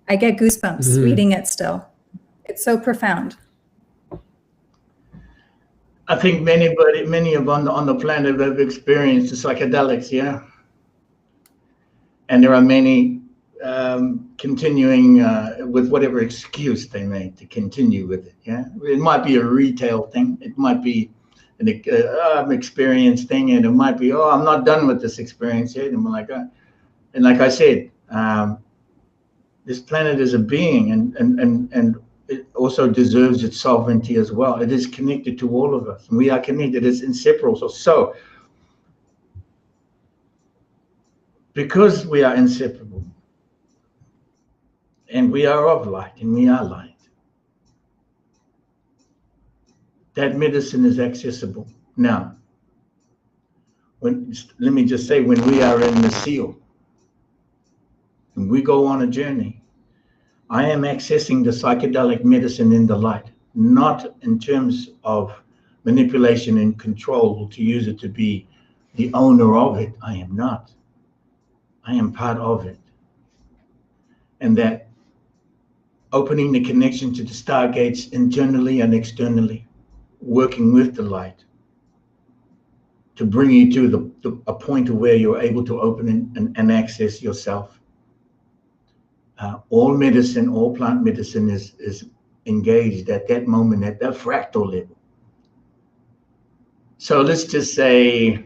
S3: I get goosebumps reading it still. It's so profound.
S2: I think many of on the planet have experienced the psychedelics, yeah. And there are many continuing with whatever excuse they make to continue with it, yeah. It might be a retail thing. It might be an experience thing, and it might be, oh, I'm not done with this experience yet. And like I said, this planet is a being, and it also deserves its sovereignty as well. It is connected to all of us, and we are connected. It's inseparable. So because we are inseparable, and we are of light, and we are light, that medicine is accessible. Now, let me just say, when we are in the seal, when we go on a journey, I am accessing the psychedelic medicine in the light, not in terms of manipulation and control to use it to be the owner of it. I am not. I am part of it. And that opening the connection to the stargates internally and externally, working with the light to bring you to a point where you're able to open and access yourself. All medicine, all plant medicine is engaged at that moment at that fractal level. So let's just say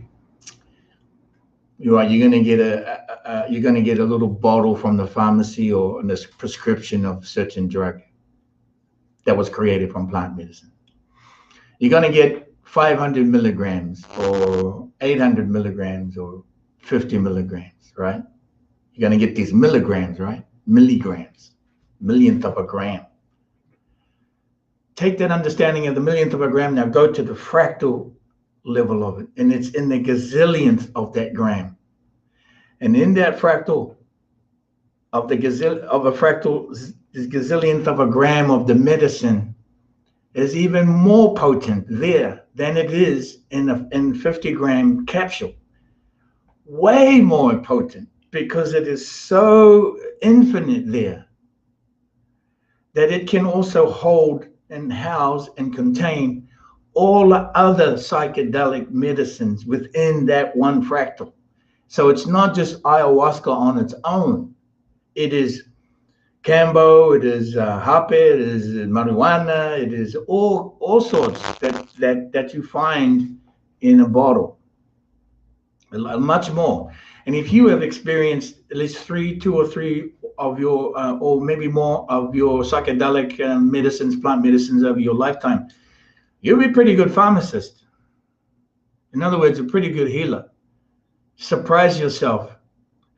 S2: you're going to get a little bottle from the pharmacy or a prescription of certain drug that was created from plant medicine. You're going to get 500 milligrams or 800 milligrams or 50 milligrams, right? You're going to get these milligrams, right? Milligrams, millionth of a gram. Take that understanding of the millionth of a gram, now go to the fractal level of it, and it's in the gazillionth of that gram. And in that fractal of the gazillionth of a gram of the medicine is even more potent there than it is in a 50-gram capsule. Way more potent, because it is so infinite there that it can also hold and house and contain all the other psychedelic medicines within that one fractal. So it's not just ayahuasca on its own. It is Cambo, it is Hape, it is marijuana, it is all sorts that you find in a bottle. Much more. And if you have experienced at least two or three of your, or maybe more of your psychedelic medicines, plant medicines over your lifetime, you'll be a pretty good pharmacist. In other words, a pretty good healer. Surprise yourself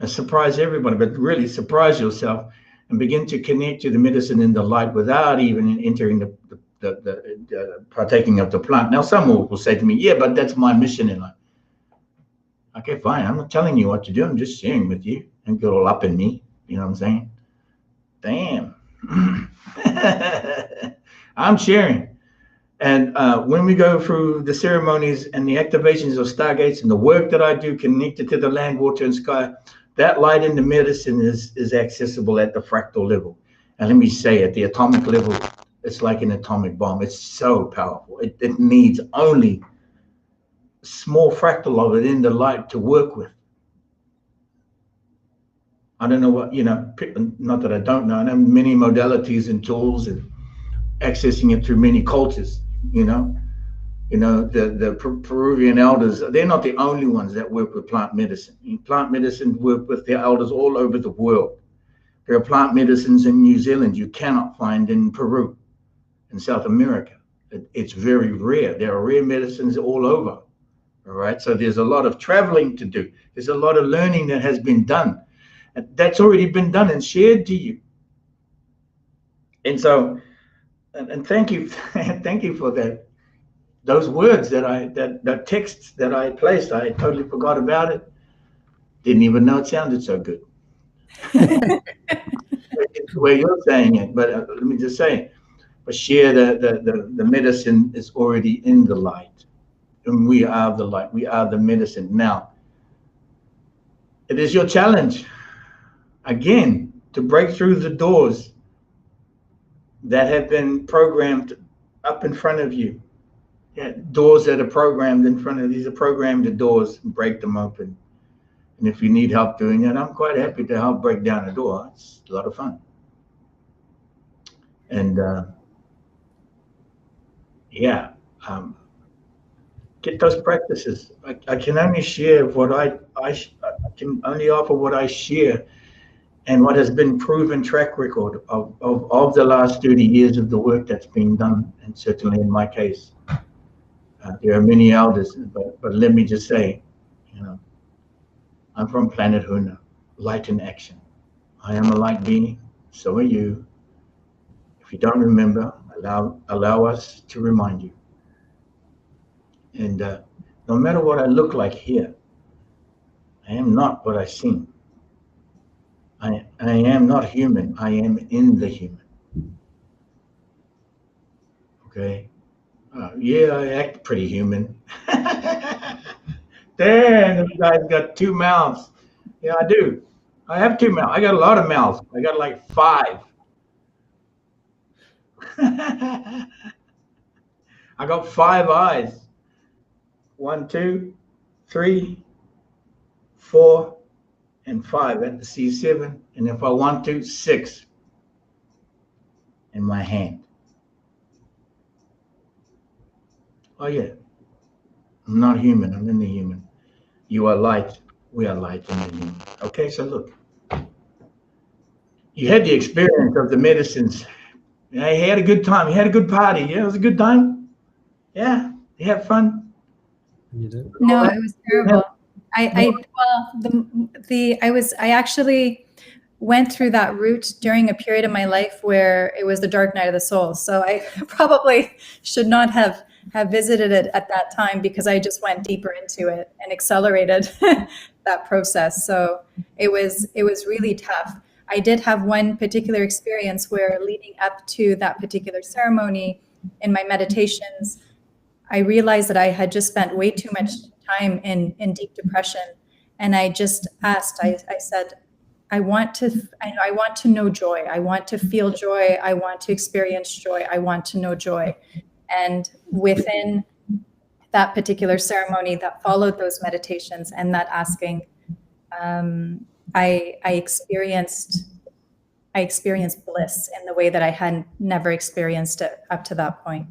S2: and surprise everybody, but really surprise yourself and begin to connect to the medicine in the light without even entering the partaking of the plant. Now, some will say to me, yeah, but that's my mission in life. Okay, fine. I'm not telling you what to do. I'm just sharing with you. And get all up in me. You know what I'm saying? Damn. I'm sharing. And when we go through the ceremonies and the activations of stargates and the work that I do connected to the land, water, and sky, that light in the medicine is accessible at the fractal level. And let me say, at the atomic level, it's like an atomic bomb. It's so powerful. It needs only small fractal of it in the light to work with. I don't know what, not that I don't know. I know many modalities and tools and accessing it through many cultures, the Peruvian elders, they're not the only ones that work with plant medicine. Plant medicine work with their elders all over the world. There are plant medicines in New Zealand you cannot find in Peru, in South America. It's very rare. There are rare medicines all over. All right, so there's a lot of traveling to do. There's a lot of learning that has been done. And that's already been done and shared to you. And so, and thank you, thank you for that. Those words that texts that I placed, I totally forgot about it. Didn't even know it sounded so good. The way you're saying it, but let me just say, but share the medicine is already in the light, and we are the light. We are the medicine. Now, it is your challenge again to break through the doors that have been programmed up in front of you. Yeah, doors that are programmed in front of these are programmed doors. Break them open. And if you need help doing it, I'm quite happy to help break down a door. It's a lot of fun. And yeah, get those practices. I can only share what I can only offer what I share, and what has been proven track record of the last 30 years of the work that's been done, and certainly in my case, there are many elders. But let me just say, you know, I'm from planet Huna, light in action. I am a light being, so are you. If you don't remember, allow us to remind you. And no matter what I look like here, I am not what I seem. I am not human. I am in the human. Okay? Yeah, I act pretty human. Damn, you guys got 2 mouths. Yeah, I do. I have 2 mouths. I got a lot of mouths. I got like 5. I got 5 eyes. 1, 2, 3, 4, and 5 at the C7. And if I want to, 6 in my hand. Oh yeah, I'm not human. I'm in the human. You are light. We are light in the human. Okay, so look. You had the experience of the medicines. Yeah, you had a good time. You had a good party. Yeah, it was a good time. Yeah, you had fun.
S1: You did?
S3: No, it was terrible. I actually went through that route during a period of my life where it was the dark night of the soul. So I probably should not have visited it at that time, because I just went deeper into it and accelerated that process. So it was really tough. I did have one particular experience where, leading up to that particular ceremony, in my meditations, I realized that I had just spent way too much time in deep depression. And I just asked, I said, I want to know joy. I want to feel joy. I want to experience joy. I want to know joy. And within that particular ceremony that followed those meditations and that asking, I experienced bliss in the way that I had never experienced it up to that point.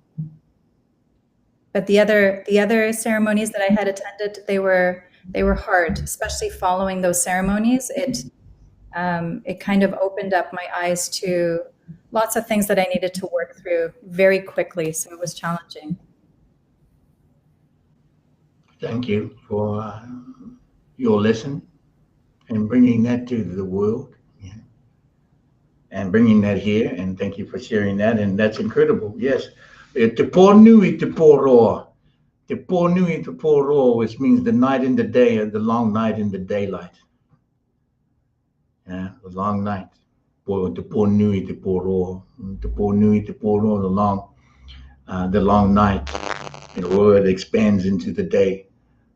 S3: But the other ceremonies that I had attended, they were hard, especially following those ceremonies. It kind of opened up my eyes to lots of things that I needed to work through very quickly. So it was challenging.
S2: Thank you for your lesson and bringing that to the world, yeah, and bringing that here. And thank you for sharing that. And that's incredible. Yes. Te pō nui te pō roa. Te pō nui te pō roa, which means the night and the day, or the long night and the daylight. Yeah, the long night. Te pō nui te pō roa. Te pō nui te pō roa, the long night. The word expands into the day.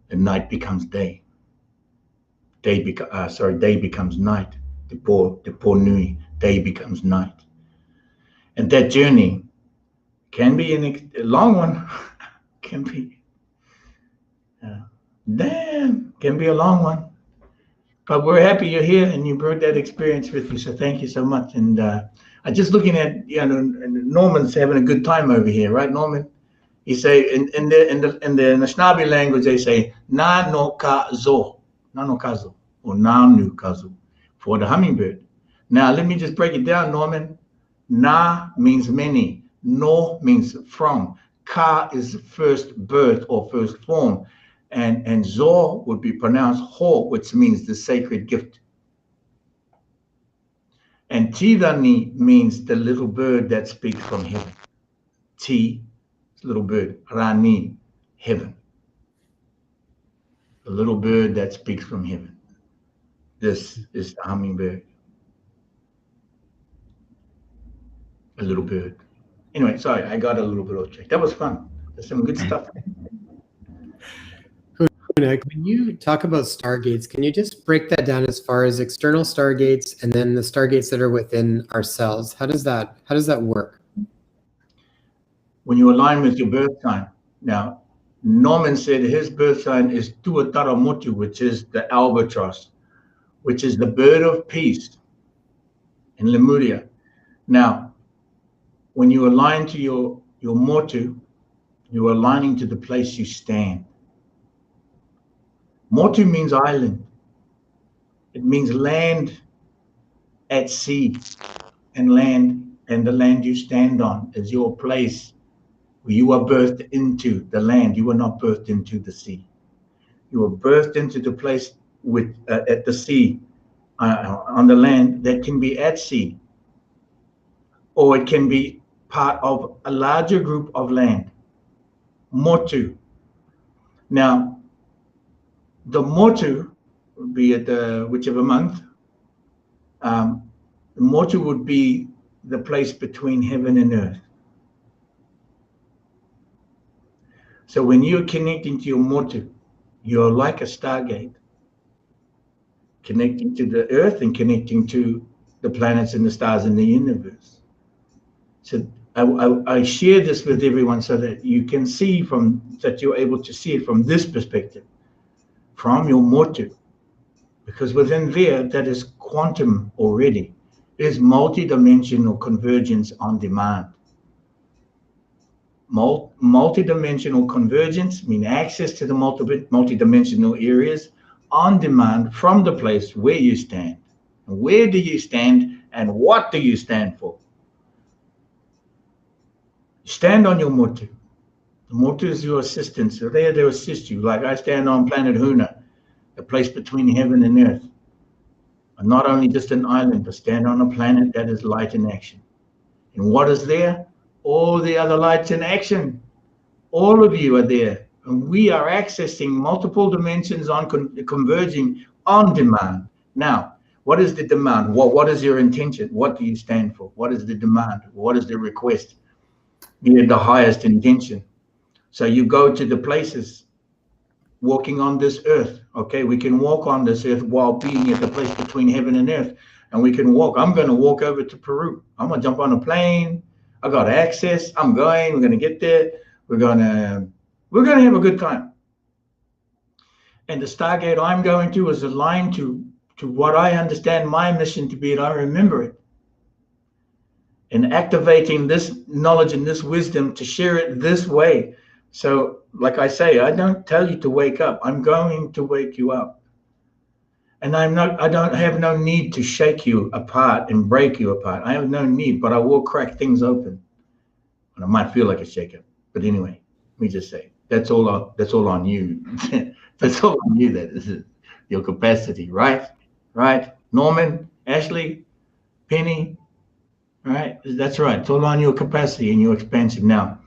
S2: The night becomes day. Day becomes night. Te pō nui, day becomes night. And that journey can be a long one. Can be a long one. But we're happy you're here and you brought that experience with you. So thank you so much. And I'm just looking at, Norman's having a good time over here, right, Norman? He say in the Anishinaabe language, they say na no ka zo, or na nu ka zo, for the hummingbird. Now let me just break it down, Norman. Na means many, no means from, ka is first birth or first form, and zo would be pronounced ho, which means the sacred gift. And Tirani means the little bird that speaks from heaven. Ti, little bird. Rani, heaven. The little bird that speaks from heaven. This is the hummingbird. A little bird. Anyway, sorry, I got a little bit off track. That was fun. There's some good stuff.
S1: When you talk about stargates, can you just break that down as far as external stargates and then the stargates that are within ourselves? How does that work?
S2: When you align with your birth sign. Now, Norman said his birth sign is Tuataramotu, which is the albatross, which is the bird of peace in Lemuria. Now, when you align to your motu, you're aligning to the place you stand. Motu means island. It means land at sea, and the land you stand on is your place where you are birthed into the land. You were not birthed into the sea. You were birthed into the place with at the sea, on the land that can be at sea, or it can be part of a larger group of land. Motu. Now, the Motu, be it whichever month, Motu would be the place between heaven and earth. So when you're connecting to your Motu, you're like a stargate, connecting to the earth and connecting to the planets and the stars in the universe. So I share this with everyone so that you can see that you're able to see it from this perspective, from your Motu, because within there, that is quantum already. It is multi-dimensional convergence on demand. Multi-dimensional convergence means access to the multi-dimensional areas on demand from the place where you stand. Where do you stand and what do you stand for? Stand on your Motu. The Motu is your assistant, so they're there to assist you. Like I stand on planet Huna, the place between heaven and earth. I'm not only just an island, but stand on a planet that is light in action. And what is there? All the other lights in action. All of you are there. And we are accessing multiple dimensions on converging on demand. Now, what is the demand? What is your intention? What do you stand for? What is the demand? What is the request? Be it the highest intention. So you go to the places walking on this earth. Okay, we can walk on this earth while being at the place between heaven and earth. And we can walk. I'm going to walk over to Peru. I'm going to jump on a plane. I got access. I'm going. We're going to get there. We're going to have a good time. And the Stargate I'm going to is aligned to what I understand my mission to be, and I remember it. And activating this knowledge and this wisdom to share it this way. So, like I say, I don't tell you to wake up. I'm going to wake you up. And I don't have no need to shake you apart and break you apart. I have no need, but I will crack things open. And I might feel like a shake-up. But anyway, let me just say, that's all on you. That's all on you, that is your capacity, right? Right? Norman, Ashley, Penny, right? That's right. It's all on your capacity and your expansion. Now,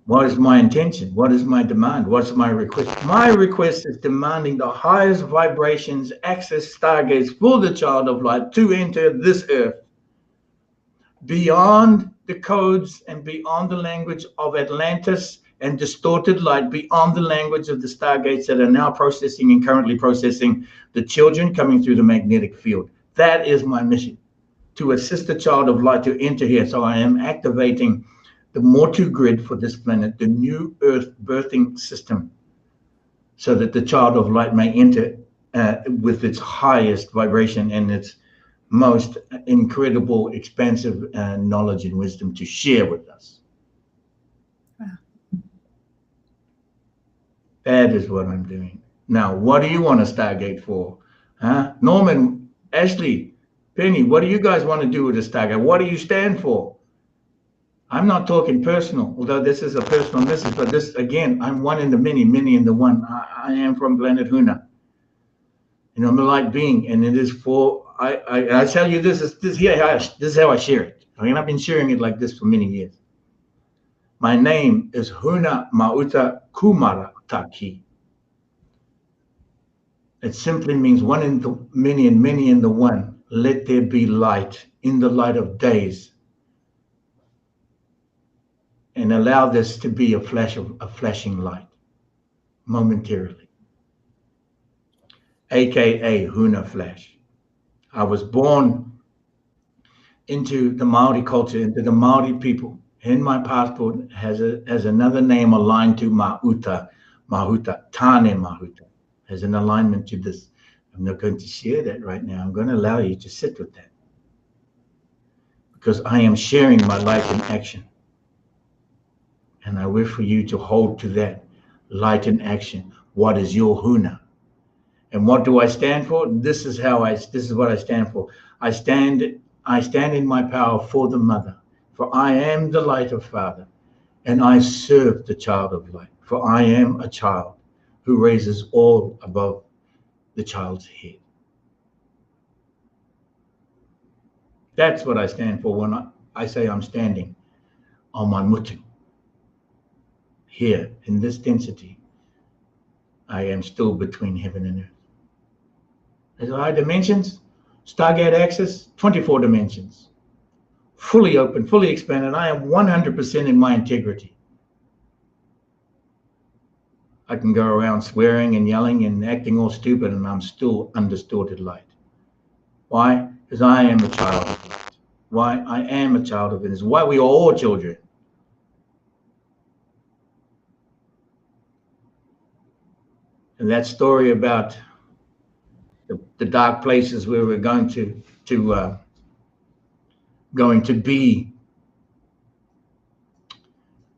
S2: what is my intention? What is my demand? What's my request? My request is demanding the highest vibrations, access stargates for the child of light to enter this earth. Beyond the codes and beyond the language of Atlantis and distorted light, beyond the language of the stargates that are now processing and currently processing the children coming through the magnetic field. That is my mission, to assist the child of light to enter here. So I am activating the Motu grid for this planet, the new earth birthing system, so that the child of light may enter with its highest vibration and its most incredible, expansive knowledge and wisdom to share with us. Wow. That is what I'm doing. Now, what do you want to Stargate for? Huh? Norman, Ashley, Penny, what do you guys want to do with a Stargate? What do you stand for? I'm not talking personal, although this is a personal message, but this, again, I'm one in the many, many in the one. I am from planet Huna. And I'm a light being, and it is for I tell you this is how I share it. I mean, I've been sharing it like this for many years. My name is Huna Mauta Taki. It simply means one in the many and many in the one. Let there be light in the light of days. And allow this to be a flashing light momentarily. AKA Huna Flash. I was born into the Maori culture, into the Maori people. And my passport has another name aligned to Mahuta, Tane Mahuta, has an alignment to this. I'm not going to share that right now. I'm going to allow you to sit with that. Because I am sharing my life in action. And I wish for you to hold to that light in action. What is your Huna? And what do I stand for? This is what I stand for. I stand in my power for the mother. For I am the light of Father, and I serve the child of light. For I am a child who raises all above the child's head. That's what I stand for when I say I'm standing on my mutu. Here, in this density, I am still between heaven and earth. There's high dimensions, Stargate access, 24 dimensions. Fully open, fully expanded. I am 100% in my integrity. I can go around swearing and yelling and acting all stupid, and I'm still undistorted light. Why? Because I am a child of light. Why? I am a child of it. It's why we are all children. And that story about the dark places where we're going to be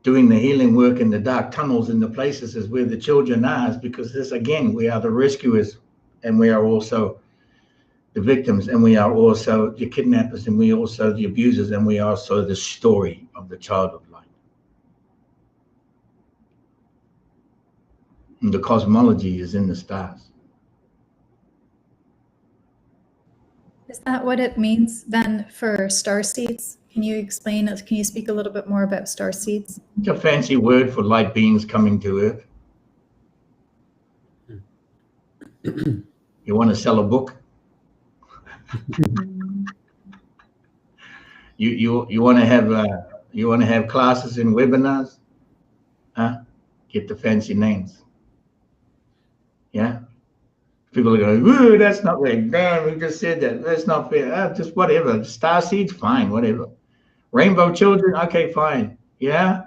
S2: doing the healing work in the dark tunnels in the places is where the children are, is because this, again, we are the rescuers, and we are also the victims, and we are also the kidnappers, and we are also the abusers, and we are also the story of the child of light. And the cosmology is in the stars.
S3: Is that what it means then for star seeds? Can you explain it? Can you speak a little bit more about star seeds?
S2: It's a fancy word for light beings coming to Earth. You want to sell a book? You want to have classes and webinars? Get the fancy names. Yeah. People are going, ooh, that's not right. Damn, we just said that. That's not fair. Just whatever. Star seeds, fine, whatever. Rainbow children, okay, fine. Yeah.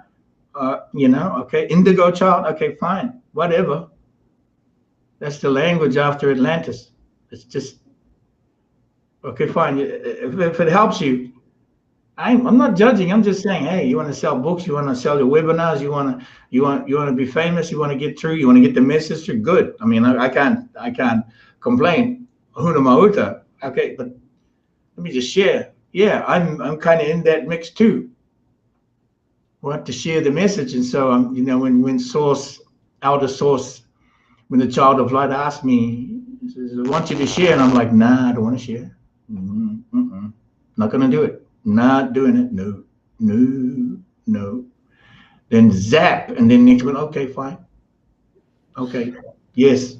S2: Okay. Indigo child, okay, fine. Whatever. That's the language after Atlantis. It's just, okay, fine. If it helps you, I'm not judging. I'm just saying, hey, you want to sell books, you want to sell your webinars, you want to be famous, you want to get through, you want to get the message through. Good. I mean, I can't complain. Huna Mauta. Okay, but let me just share. Yeah, I'm kind of in that mix too. Want to share the message, and so I'm, when outer source, when the child of light asked me, says, I want you to share, and I'm like, nah, I don't want to share. Not gonna do it. Not doing it. No. Then zap, and then next one. Okay, fine. Okay. Yes.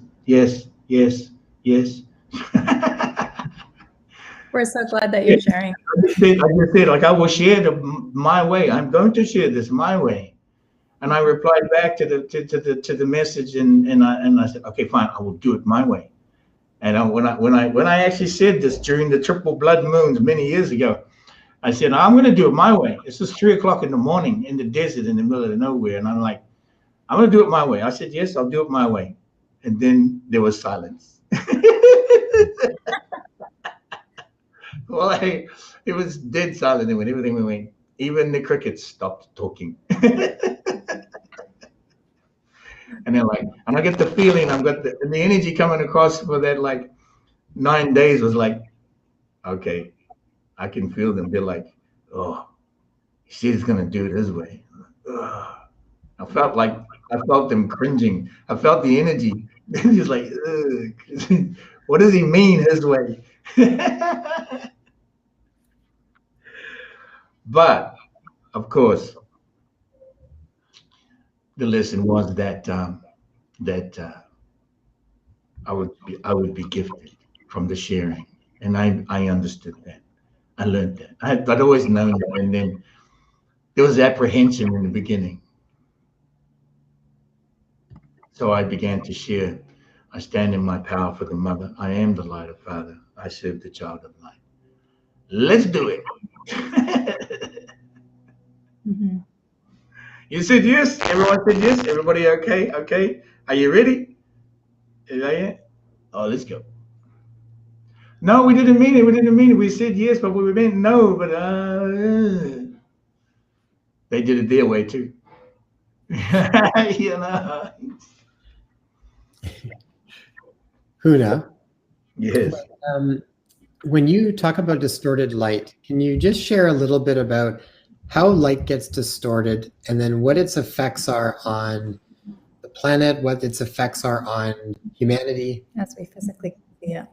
S3: We're so glad that you're sharing.
S2: I just said, like, I will share my way. I'm going to share this my way. And I replied back to the message, and I said, okay, fine, I will do it my way. And when I actually said this during the triple blood moons many years ago, I said, I'm going to do it my way. It's just 3 o'clock in the morning in the desert in the middle of nowhere. And I'm like, I'm going to do it my way. I said, yes, I'll do it my way. And then there was silence. Well, it was dead silent. And when everything went, even the crickets stopped talking. And they're like, and I get the feeling, I've got the energy coming across for that, like 9 days was like, okay, I can feel them. They're like, oh, he said he's gonna do it his way. Ugh. I felt them cringing. I felt the energy. He's like, ugh. What does he mean his way? But of course, the lesson was that I would be gifted from the sharing, and I understood that. I learned that. I'd always known that, and then there was apprehension in the beginning. So I began to share. I stand in my power for the mother. I am the light of Father. I serve the child of light. Let's do it.
S3: Mm-hmm.
S2: You said yes. Everyone said yes. Everybody okay? Okay. Are you ready? Is that it? Oh, let's go. No, we didn't mean it. We didn't mean it. We said yes, but we meant no. But they did it their way too. You know.
S1: Huna,
S2: Yes.
S1: when you talk about distorted light, can you just share a little bit about how light gets distorted and then what its effects are on the planet, what its effects are on humanity?
S3: As we physically see it.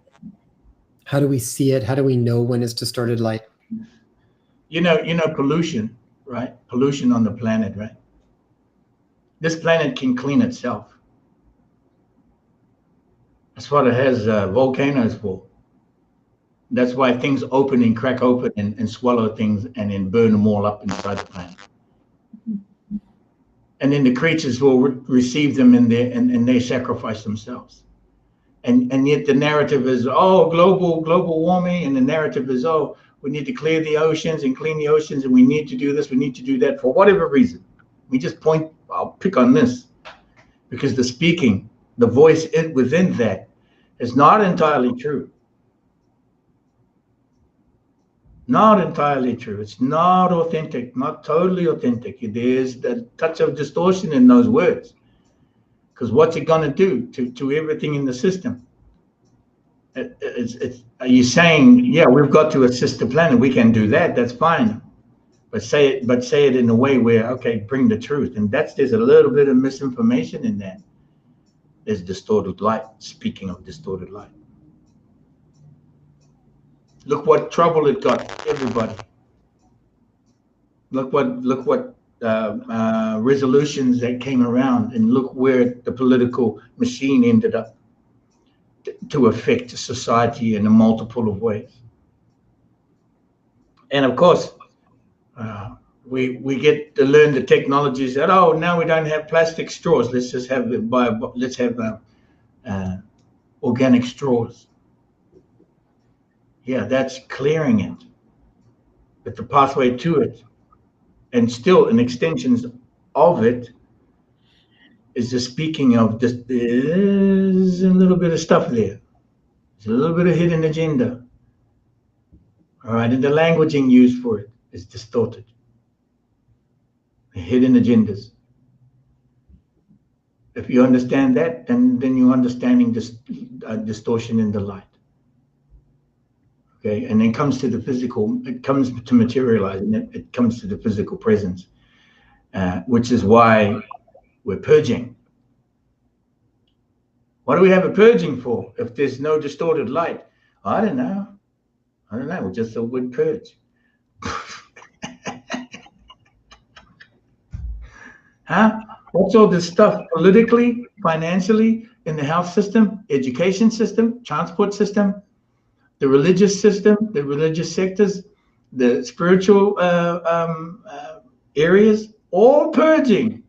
S1: How do we see it? How do we know when it's distorted light?
S2: You know, pollution, right? Pollution on the planet, right? This planet can clean itself. That's what it has volcanoes for. That's why things open and crack open and swallow things and then burn them all up inside the planet. And then the creatures will receive them in there and they sacrifice themselves. And yet the narrative is, oh, global warming, and the narrative is, oh, we need to clear the oceans and clean the oceans, and we need to do this, we need to do that, for whatever reason. We just point, I'll pick on this, because the speaking, the voice within that is not entirely true. Not entirely true. It's not authentic, not totally authentic. There's a touch of distortion in those words. Because what's it going to do to everything in the system? Are you saying, yeah, we've got to assist the planet? We can do that. That's fine. But say it in a way where, okay, bring the truth. And there's a little bit of misinformation in that. There's distorted light. Speaking of distorted light. Look what trouble it got everybody. Look what resolutions that came around, and look where the political machine ended up to affect society in a multiple of ways. And of course, we get to learn the technologies that, oh, now we don't have plastic straws. Let's just have organic straws. Yeah, that's clearing it. But the pathway to it, and still an extension of it, is the speaking of this. There's a little bit of stuff there. There's a little bit of hidden agenda. All right, and the languaging used for it is distorted. The hidden agendas. If you understand that, then you're understanding this distortion in the light. Okay, and then comes to the physical. It comes to materializing. It comes to the physical presence, which is why we're purging. What do we have a purging for if there's no distorted light? I don't know. We just thought we'd purge. Huh? What's all this stuff politically, financially, in the health system, education system, transport system, the religious system, the religious sectors, the spiritual areas, all purging.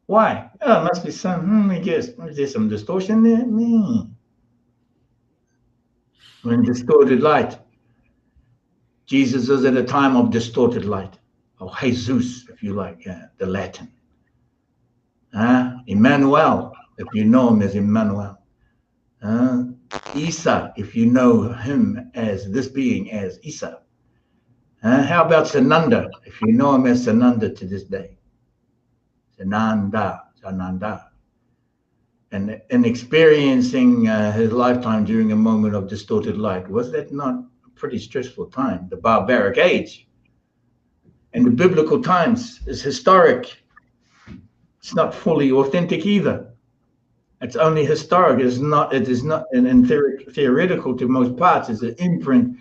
S2: Why? Oh, it must be some, I guess, is there some distortion there? When distorted light. Jesus was at a time of distorted light, or Jesus, if you like, the Latin. Emmanuel, if you know him as Emmanuel. Isa, if you know him as this being as Isa. How about Sananda, if you know him as Sananda to this day? Sananda. And experiencing his lifetime during a moment of distorted light, was that not a pretty stressful time? The barbaric age and the biblical times is historic. It's not fully authentic either. It's only historic. It is not and theoretical to most parts. It's an imprint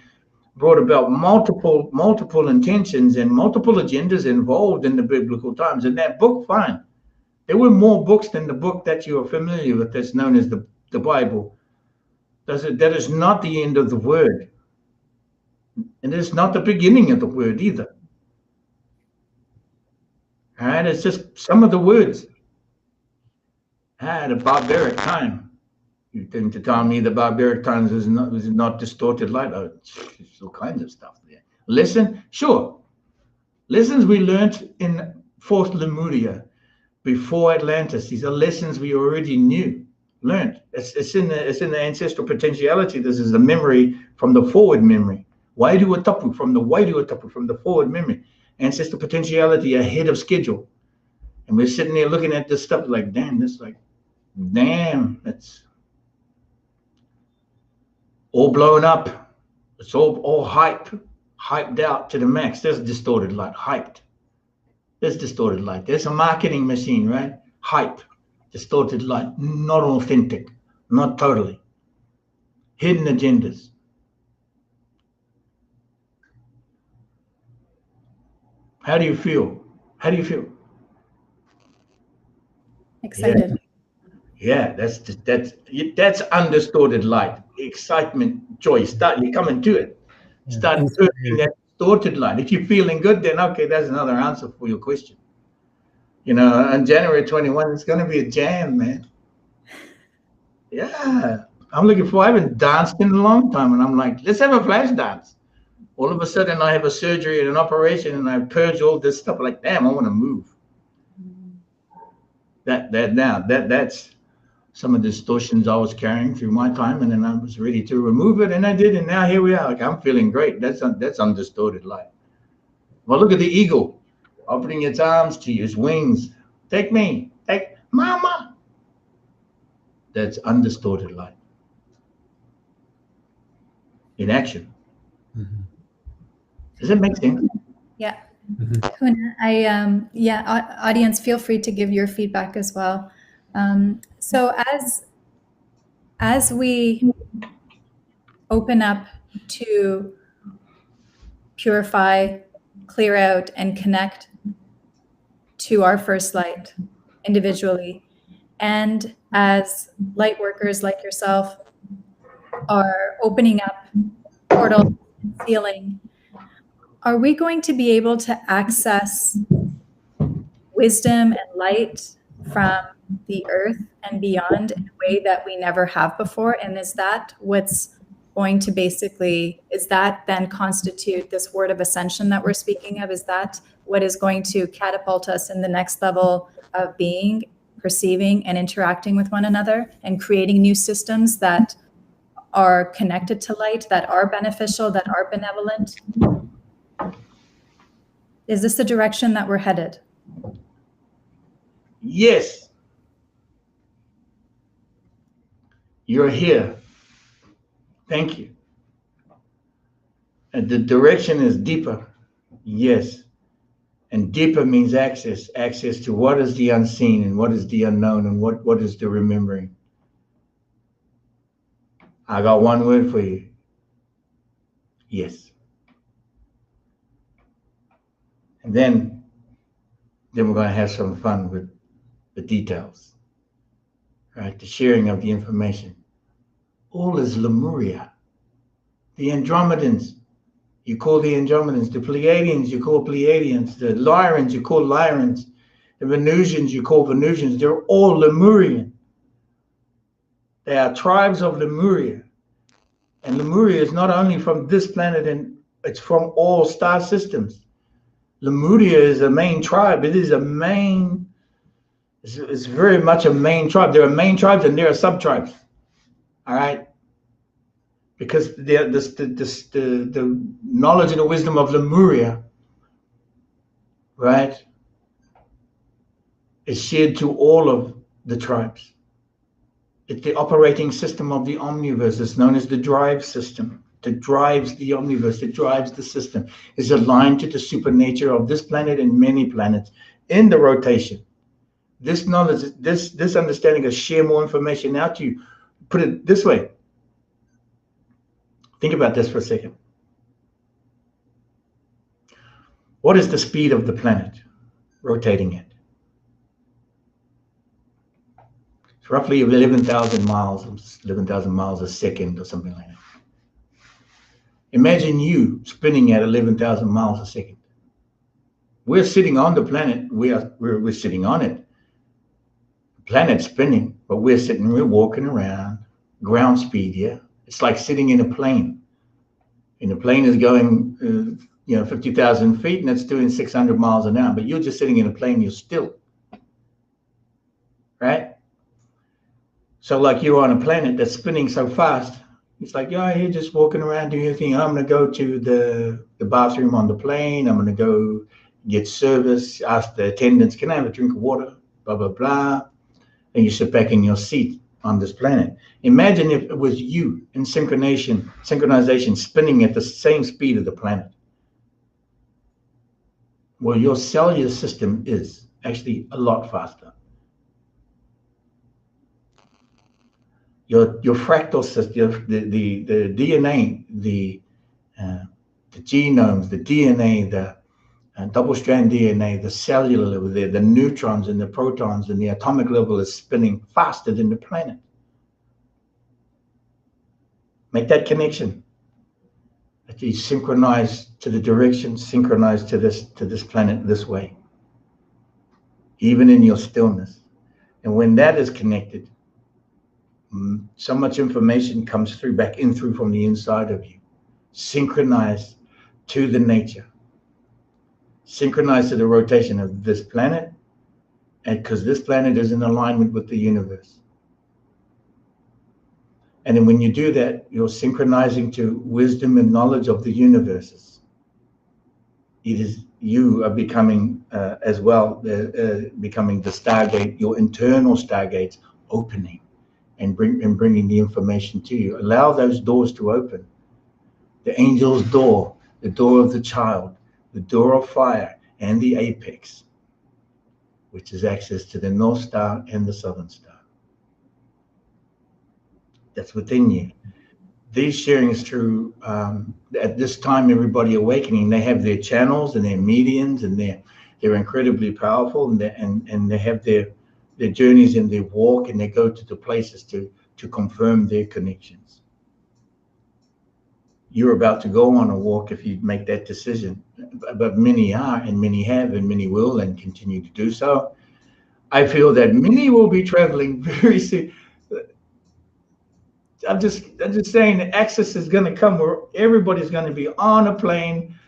S2: brought about multiple intentions and multiple agendas involved in the biblical times. And that book, fine. There were more books than the book that you are familiar with that's known as the Bible. That is not the end of the word. And it's not the beginning of the word either. All right, it's just some of the words. The barbaric time. You tend to tell me the barbaric times was not distorted light. Oh, there's all kinds of stuff there. Listen, sure. Lessons we learned in fourth Lemuria before Atlantis. These are lessons we already learned. It's in the ancestral potentiality. This is the memory from the forward memory. Wairu Atapu from the Wairu Atapu from the forward memory. Ancestral potentiality ahead of schedule. And we're sitting there looking at this stuff like, damn, that's all blown up. It's all hyped out to the max. There's distorted light, hyped. There's distorted light. There's a marketing machine, right? Hype, distorted light, not authentic, not totally. Hidden agendas. How do you feel?
S3: Excited.
S2: Yeah, that's undistorted light. Excitement, joy. You're coming to it. Start interpreting that distorted light. If you're feeling good, then okay, that's another answer for your question. On January 21, it's going to be a jam, man. Yeah, I'm looking forward. I haven't danced in a long time, and I'm like, let's have a flash dance. All of a sudden, I have a surgery and an operation, and I purge all this stuff. Like, damn, I want to move. That's some of the distortions I was carrying through my time, and then I was ready to remove it, and I did, and now here we are. Like, I'm feeling great. That's undistorted light. Well, look at the eagle, opening its arms to you, its wings. Take me, take mama. That's undistorted light in action. Mm-hmm. Does it make sense?
S3: Yeah. Huna, audience, feel free to give your feedback as well. So as we open up to purify, clear out, and connect to our first light individually, and as light workers like yourself are opening up portals and sealing, are we going to be able to access wisdom and light from the earth and beyond in a way that we never have before? And is that what's going to is that then constitute this word of ascension that we're speaking of? Is that what is going to catapult us in the next level of being, perceiving, and interacting with one another, and creating new systems that are connected to light, that are beneficial, that are benevolent? Is this the direction that we're headed?
S2: Yes. You're here. Thank you. And the direction is deeper. Yes. And deeper means access to what is the unseen and what is the unknown and what is the remembering. I got one word for you. Yes. And then we're going to have some fun with the details, right? The sharing of the information. All is Lemuria. The Andromedans, you call the Andromedans. The Pleiadians, you call Pleiadians. The Lyrans, you call Lyrans. The Venusians, you call Venusians. They're all Lemurian. They are tribes of Lemuria. And Lemuria is not only from this planet, and it's from all star systems. Lemuria is a main tribe. It is it's very much a main tribe. There are main tribes and there are sub-tribes. All right? Because the knowledge and the wisdom of Lemuria, right, is shared to all of the tribes. It's the operating system of the omniverse. It's known as the drive system. That drives the omniverse, that drives the system, is aligned to the supernature of this planet and many planets in the rotation. this knowledge, this understanding will share more information out to you. Put it this way. Think about this for a second. What is the speed of the planet rotating at? It's roughly 11,000 miles a second or something like that. Imagine you spinning at 11,000 miles a second. We're sitting on the planet. We're sitting on it. The planet's spinning, but we're walking around ground speed. Yeah, it's like sitting in a plane. And the plane is going, 50,000 feet, and it's doing 600 miles an hour. But you're just sitting in a plane. You're still, right? So like you're on a planet that's spinning so fast. It's like, you're just walking around doing your thing. I'm going to go to the bathroom on the plane. I'm going to go get service, ask the attendants, can I have a drink of water? Blah, blah, blah. And you sit back in your seat on this planet. Imagine if it was you in synchronization spinning at the same speed of the planet. Well, your cellular system is actually a lot faster. Your fractal system, the DNA, the genomes, the DNA, the double-strand DNA, the cellular level there, the neutrons and the protons and the atomic level is spinning faster than the planet. Make that connection. That you synchronize to the direction, synchronize to this planet this way, even in your stillness. And when that is connected, so much information comes through from the inside of you, synchronized to the nature, synchronized to the rotation of this planet, and because this planet is in alignment with the universe. And then when you do that, you're synchronizing to wisdom and knowledge of the universes. You are becoming as well, becoming the stargate, your internal stargates opening. And bringing the information to you. Allow those doors to open. The angel's door, the door of the child, the door of fire, and the apex, which is access to the North Star and the Southern Star. That's within you. These sharings through, at this time, everybody awakening, they have their channels and their mediums, and they're incredibly powerful, and they have their journeys and their walk, and they go to the places to confirm their connections. You're about to go on a walk if you make that decision, but many are, and many have, and many will, and continue to do so. I feel that many will be traveling very soon. I'm just saying the access is going to come where everybody's going to be on a plane,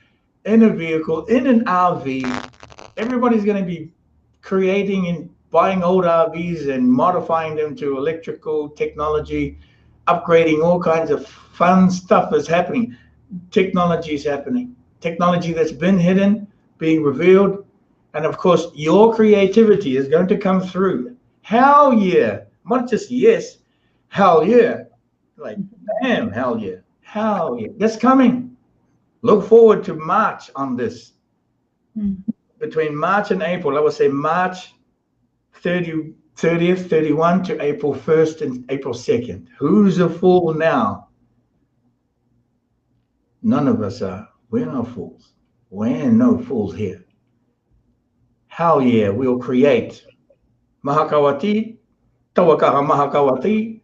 S2: in a vehicle, in an RV. Everybody's going to be creating and buying old RVs and modifying them to electrical technology, upgrading all kinds of fun stuff is happening. Technology is happening. Technology that's been hidden, being revealed. And of course, your creativity is going to come through. Hell yeah. Not just yes, hell yeah. Like, damn, hell yeah. Hell yeah. That's coming. Look forward to March on this. Between March and April, I would say March 30th, 31 to April 1st and April 2nd. Who's a fool now? None of us are. We're no fools. We're no fools here. Hell yeah, we'll create. Mahakawati, tawakaha mahakawati,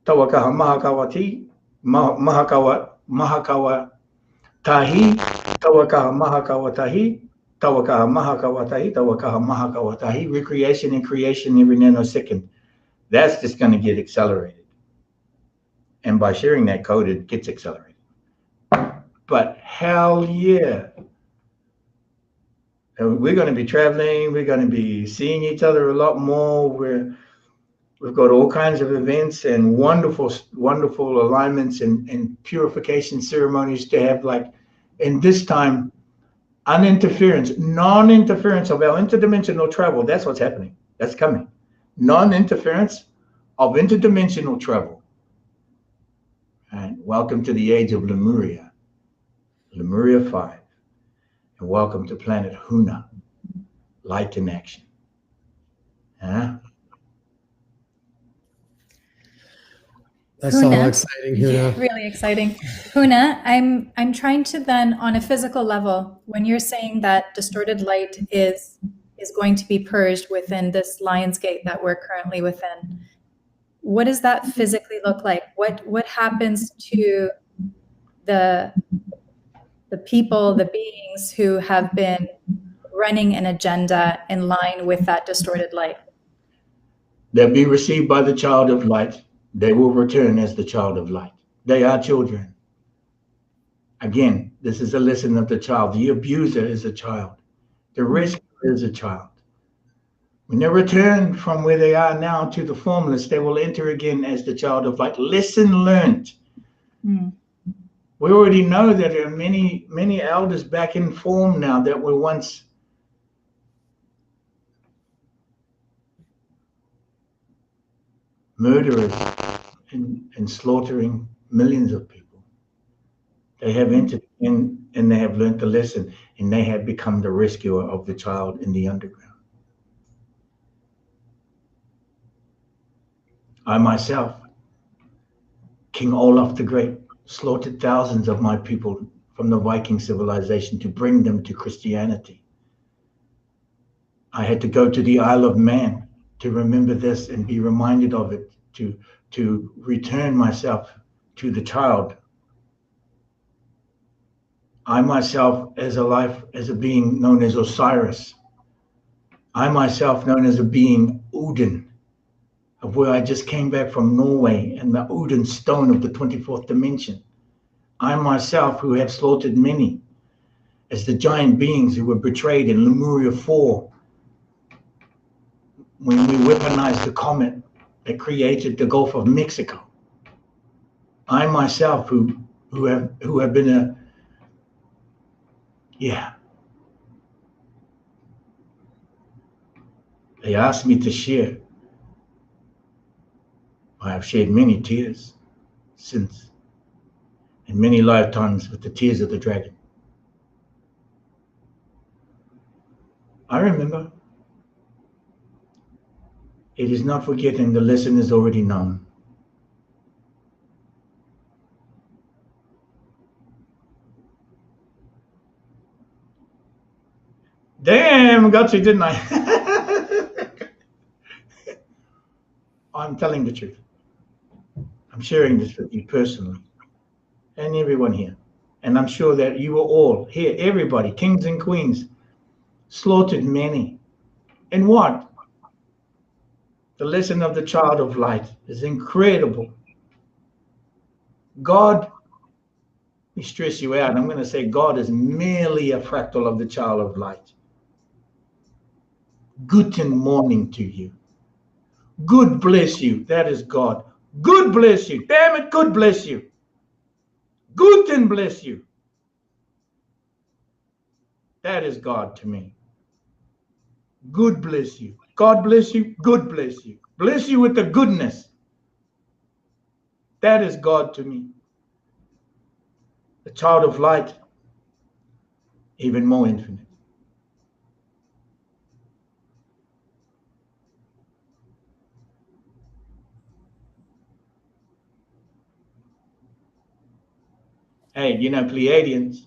S2: tawakaha mahakawati, mahakawa tahi, tawakaha mahakawatahi, tawakaha mahakawatahi, tawakaha mahakawatahi. Recreation and creation every nanosecond. That's just going to get accelerated. And by sharing that code, it gets accelerated. But hell yeah. We're going to be traveling. We're going to be seeing each other a lot more. We've got all kinds of events and wonderful alignments and purification ceremonies to have, like, in this time, non-interference of our interdimensional travel. That's what's happening. That's coming. Non-interference of interdimensional travel. And welcome to the age of Lemuria, Lemuria 5. And welcome to planet Huna, light in action. Huh?
S1: That's
S3: Huna,
S1: all exciting, Huna.
S3: really exciting. Huna, I'm trying to then, on a physical level, when you're saying that distorted light is going to be purged within this lion's gate that we're currently within, what does that physically look like? What happens to the people, the beings who have been running an agenda in line with that distorted light?
S2: They'll be received by the child of light. They will return as the child of light. They are children. Again, this is a lesson of the child. The abuser is a child. The rescuer is a child. When they return from where they are now to the formless, they will enter again as the child of light. Lesson learned. We already know that there are many, many elders back in form now that were once murderers and slaughtering millions of people. They have entered in and they have learned the lesson, and they have become the rescuer of the child in the underground. I myself, King Olaf the Great, slaughtered thousands of my people from the Viking civilization to bring them to Christianity. I had to go to the Isle of Man to remember this and be reminded of it, to return myself to the child. I myself, as a being known as Osiris, I myself known as a being Odin, of where I just came back from Norway and the Odin stone of the 24th dimension. I myself, who have slaughtered many, as the giant beings who were betrayed in Lemuria 4, when we weaponized the comet that created the Gulf of Mexico. I myself, who have been They asked me to share. I have shed many tears since, and many lifetimes with the tears of the dragon. I remember. It is not forgetting, the lesson is already known. Damn, got you, didn't I? I'm telling the truth. I'm sharing this with you personally and everyone here. And I'm sure that you are all here, everybody, kings and queens, slaughtered many. And what? The lesson of the child of light is incredible. God, let me stress you out. I'm going to say God is merely a fractal of the child of light. Guten morning to you. Good bless you. That is God. Good bless you. Damn it, good bless you. Guten bless you. That is God to me. Good bless you. God bless you. Good bless you. Bless you with the goodness. That is God to me. The child of light, even more infinite. Hey, you know, Pleiadians,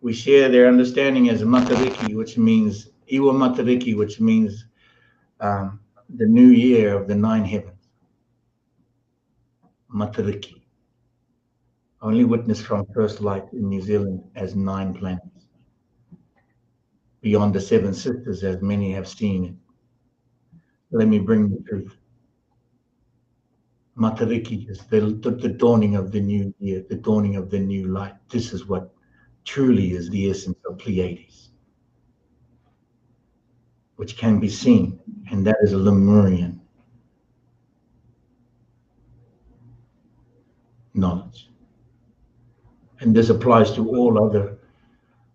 S2: we share their understanding as Matariki, which means Iwa Matariki, which means the new year of the 9 heavens. Matariki. Only witnessed from first light in New Zealand as 9 planets. Beyond the 7 sisters, as many have seen it. Let me bring the truth. Matariki is the dawning of the new year, the dawning of the new light. This is what truly is the essence of Pleiades, which can be seen, and that is a Lemurian knowledge. And this applies to all other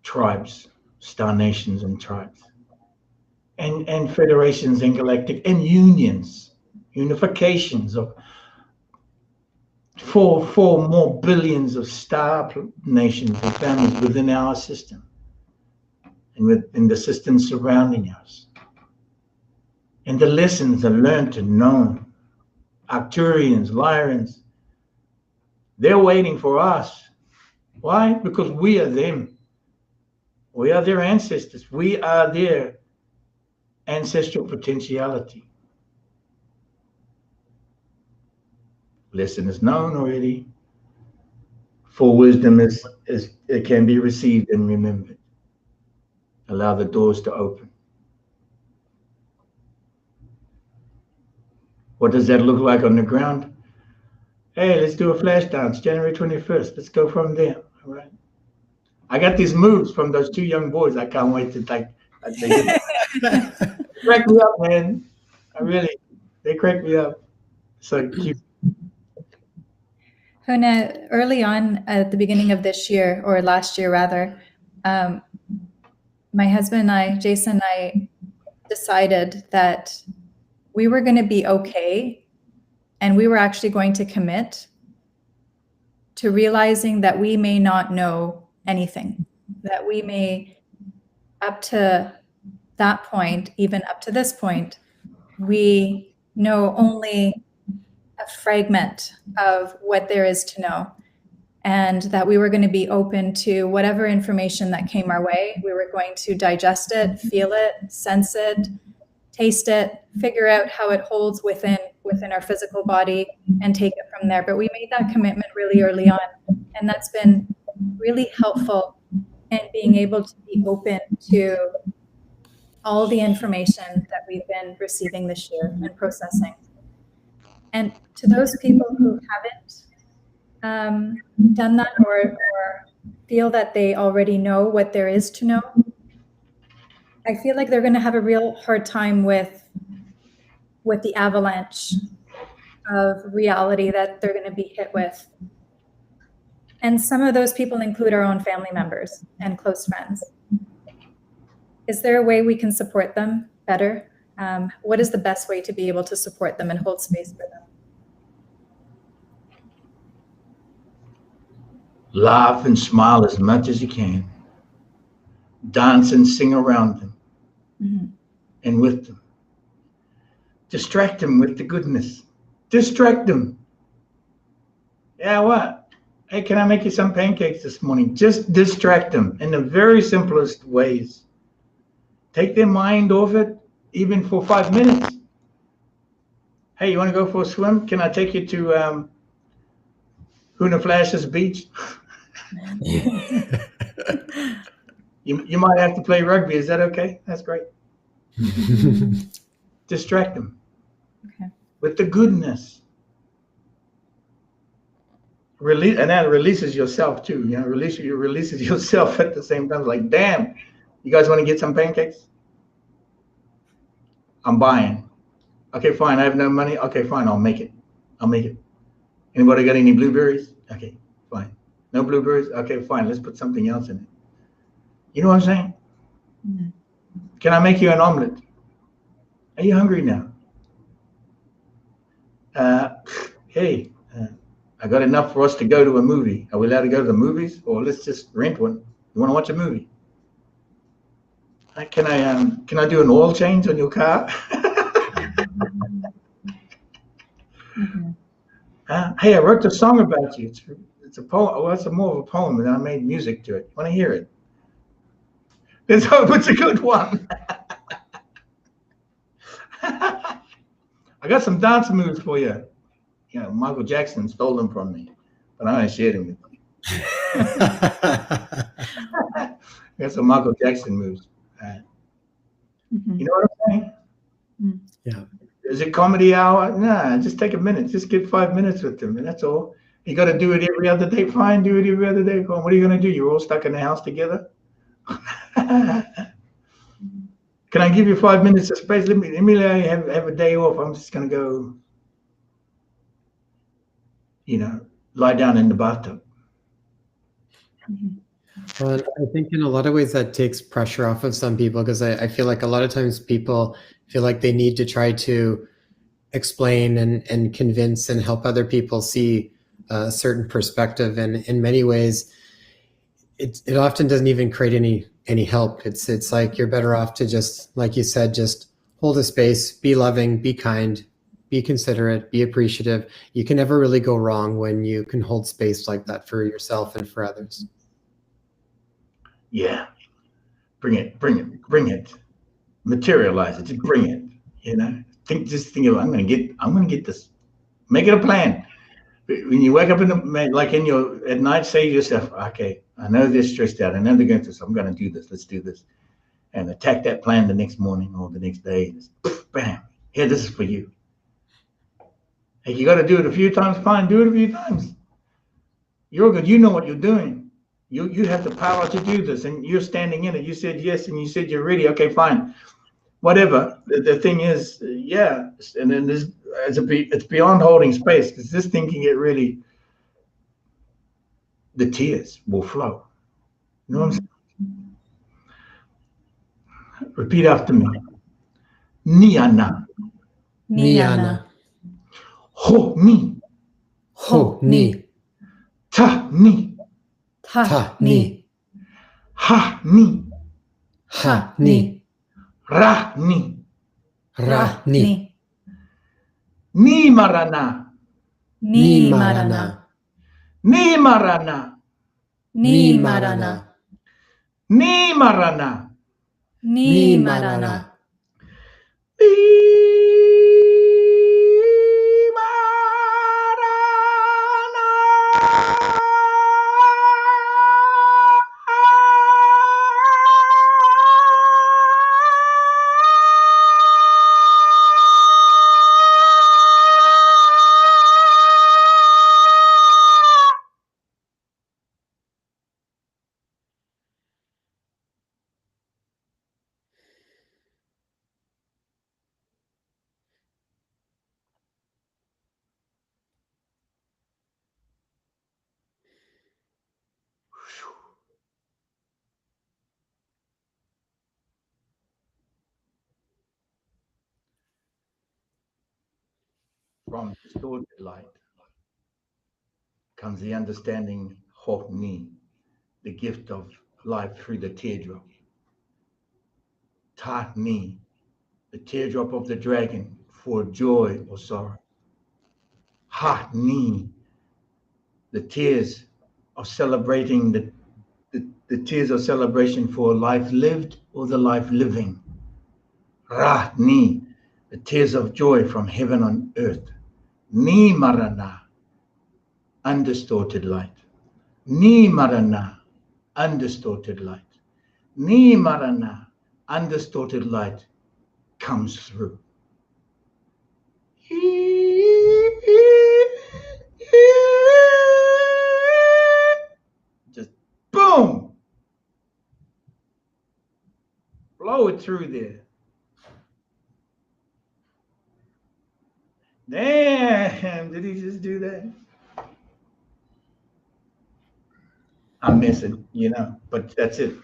S2: tribes, star nations and tribes, and federations and galactic, and unions, unifications of 4 more billions of star nations and families within our system and within the systems surrounding us. And the lessons are learned and known. Arcturians, Lyrians, they're waiting for us. Why? Because we are them. We are their ancestors. We are their ancestral potentiality. Lesson is known already. For wisdom is it can be received and remembered. Allow the doors to open. What does that look like on the ground? Hey, let's do a flash dance, January 21st. Let's go from there. All right. I got these moves from those two young boys. I can't wait to they crack me up, man. They crack me up. So cute.
S3: Huna, early on at the beginning of this year, or last year rather, my husband and I, Jason and I, decided that we were going to be okay, and we were actually going to commit to realizing that we may not know anything, that we may, up to that point, even up to this point, we know only a fragment of what there is to know, and that we were going to be open to whatever information that came our way. We were going to digest it, feel it, sense it, taste it, figure out how it holds within our physical body, and take it from there. But we made that commitment really early on, and that's been really helpful in being able to be open to all the information that we've been receiving this year and processing. And to those people who haven't done that, or feel that they already know what there is to know, I feel like they're going to have a real hard time with the avalanche of reality that they're going to be hit with. And some of those people include our own family members and close friends. Is there a way we can support them better? What is the best way to be able to support them and hold space for them?
S2: Laugh and smile as much as you can. Dance and sing around them, and with them. Distract them with the goodness. Distract them. Yeah, what? Hey, can I make you some pancakes this morning? Just distract them in the very simplest ways. Take their mind off it, even for 5 minutes. Hey, you want to go for a swim? Can I take you to Huna Flash's beach? You might have to play rugby. Is that okay? That's great. Distract them with the goodness. Release, and that releases yourself too. You know, releases yourself at the same time. Like, damn, you guys want to get some pancakes? I'm buying. Okay, fine. I have no money. Okay, fine. I'll make it. Anybody got any blueberries? Okay, fine. No blueberries? Okay, fine. Let's put something else in it. You know what I'm saying? Mm-hmm. Can I make you an omelet? Are you hungry now? Hey, I got enough for us to go to a movie. Are we allowed to go to the movies, or let's just rent one? You want to watch a movie? Can I do an oil change on your car? Mm-hmm. Hey, I wrote a song about you. It's a poem. Well, it's more of a poem, and I made music to it. Want to hear it? Let's hope it's a good one. I got some dance moves for you. You know, Michael Jackson stole them from me, but I only shared them with you. I got some Michael Jackson moves. You know what I'm saying?
S1: Yeah.
S2: Is it comedy hour? Nah, just take a minute. Just get 5 minutes with them, and that's all. You got to do it every other day. Fine, do it every other day. What are you going to do? You're all stuck in the house together? Can I give you 5 minutes of space? Let me have a day off. I'm just going to go, lie down in the bathtub.
S1: Well, I think in a lot of ways that takes pressure off of some people, because I feel like a lot of times people feel like they need to try to explain and convince and help other people see a certain perspective. And in many ways, it often doesn't even create any help. It's like you're better off to just, like you said, just hold a space, be loving, be kind, be considerate, be appreciative. You can never really go wrong when you can hold space like that for yourself and for others.
S2: Yeah. Bring it. Materialize it. Just bring it. You know, just think of, I'm gonna get this. Make it a plan. When you wake up at night, say to yourself, okay, I know they're stressed out. I know they're going through this. I'm gonna do this. Let's do this. And attack that plan the next morning or the next day. Bam. Here, this is for you. Hey, you got to do it a few times. Fine, do it a few times. You're good. You know what you're doing. You have the power to do this, and you're standing in it. You said yes, and you said you're ready. Okay, fine. Whatever. The thing is, yeah. And then it's beyond holding space, because this thing can get really. The tears will flow. You know what I'm saying? Repeat after me. Niana.
S1: Niana.
S2: Ho ni.
S1: Ho ni.
S2: Ta ni.
S1: Ta ni.
S2: Ha ni.
S1: Ha ni.
S2: Ra ni.
S1: Ra ni.
S2: Ni marana.
S1: Ni marana.
S2: Ni marana.
S3: Ni marana.
S2: Ni marana.
S3: Ni marana.
S2: From distorted light comes the understanding Ho Ni, the gift of life through the teardrop. Ta Ni, the teardrop of the dragon for joy or sorrow. Ha Ni, the tears of celebrating, the tears of celebration for life lived or the life living. Ra Ni, the tears of joy from heaven on earth. Ni Marana, undistorted light. Ni Marana, undistorted light. Ni Marana, undistorted light comes through. Just boom! Blow it through there. Damn, did he just do that? I'm missing, but that's it.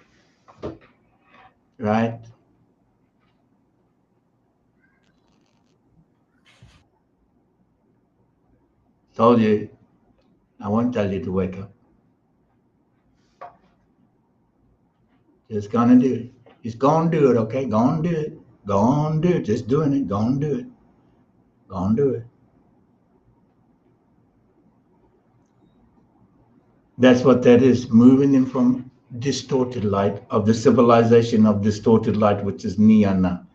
S2: Right? Told you, I won't tell you to wake up. Just gonna do it. Just gonna do it, okay? Gonna do it. Gonna do it. Just doing it. Gonna do it. Gonna do it. That's what that is, moving them from distorted light, of the civilization of distorted light, which is Niana,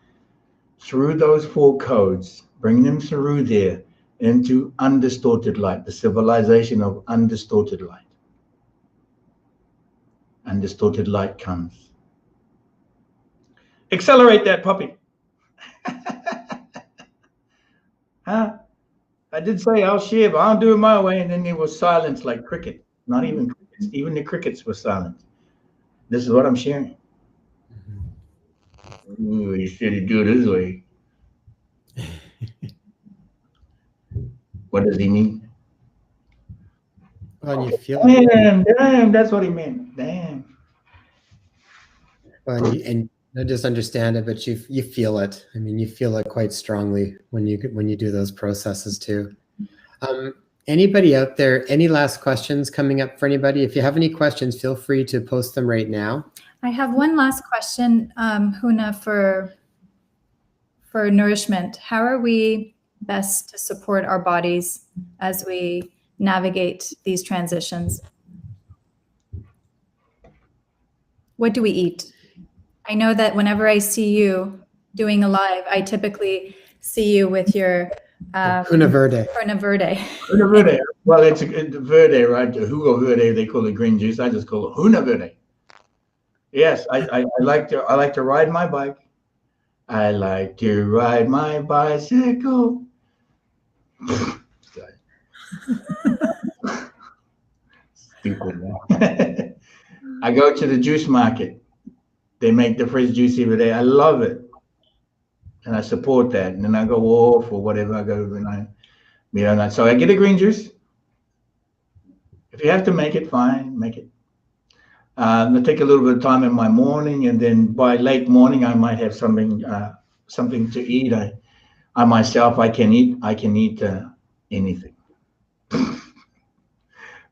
S2: through those 4 codes, bring them through there into undistorted light, the civilization of undistorted light. Undistorted light comes. Accelerate that puppy. Huh? I did say I'll share, but I'll do it my way. And then there was silence like cricket. Not even crickets. Even the crickets were silent. This is what I'm sharing. Ooh, you said you do it this way. What does he mean?
S1: Well, you feel
S2: damn, that's what he meant. Damn.
S1: well, and not just understand it, but you feel it. I mean, you feel it quite strongly when you do those processes too. Anybody out there, any last questions coming up for anybody? If you have any questions, feel free to post them right now.
S3: I have one last question, Huna, for nourishment, how are we best to support our bodies as we navigate these transitions? What do we eat? I know that whenever I see you doing a live, I typically see you with your
S1: Huna Verde.
S3: Huna Verde.
S2: Huna Verde. Well, it's Verde, right? Hugo Verde, they call it green juice. I just call it Huna Verde. Yes, I like to ride my bike. I like to ride my bicycle. Stupid, man. I go to the juice market. They make the fresh juice every day. I love it. And I support that. And then I go off or whatever I go when I, so I get a green juice. If you have to make it, fine, make it. I take a little bit of time in my morning, and then by late morning, I might have something to eat. I myself, I can eat anything.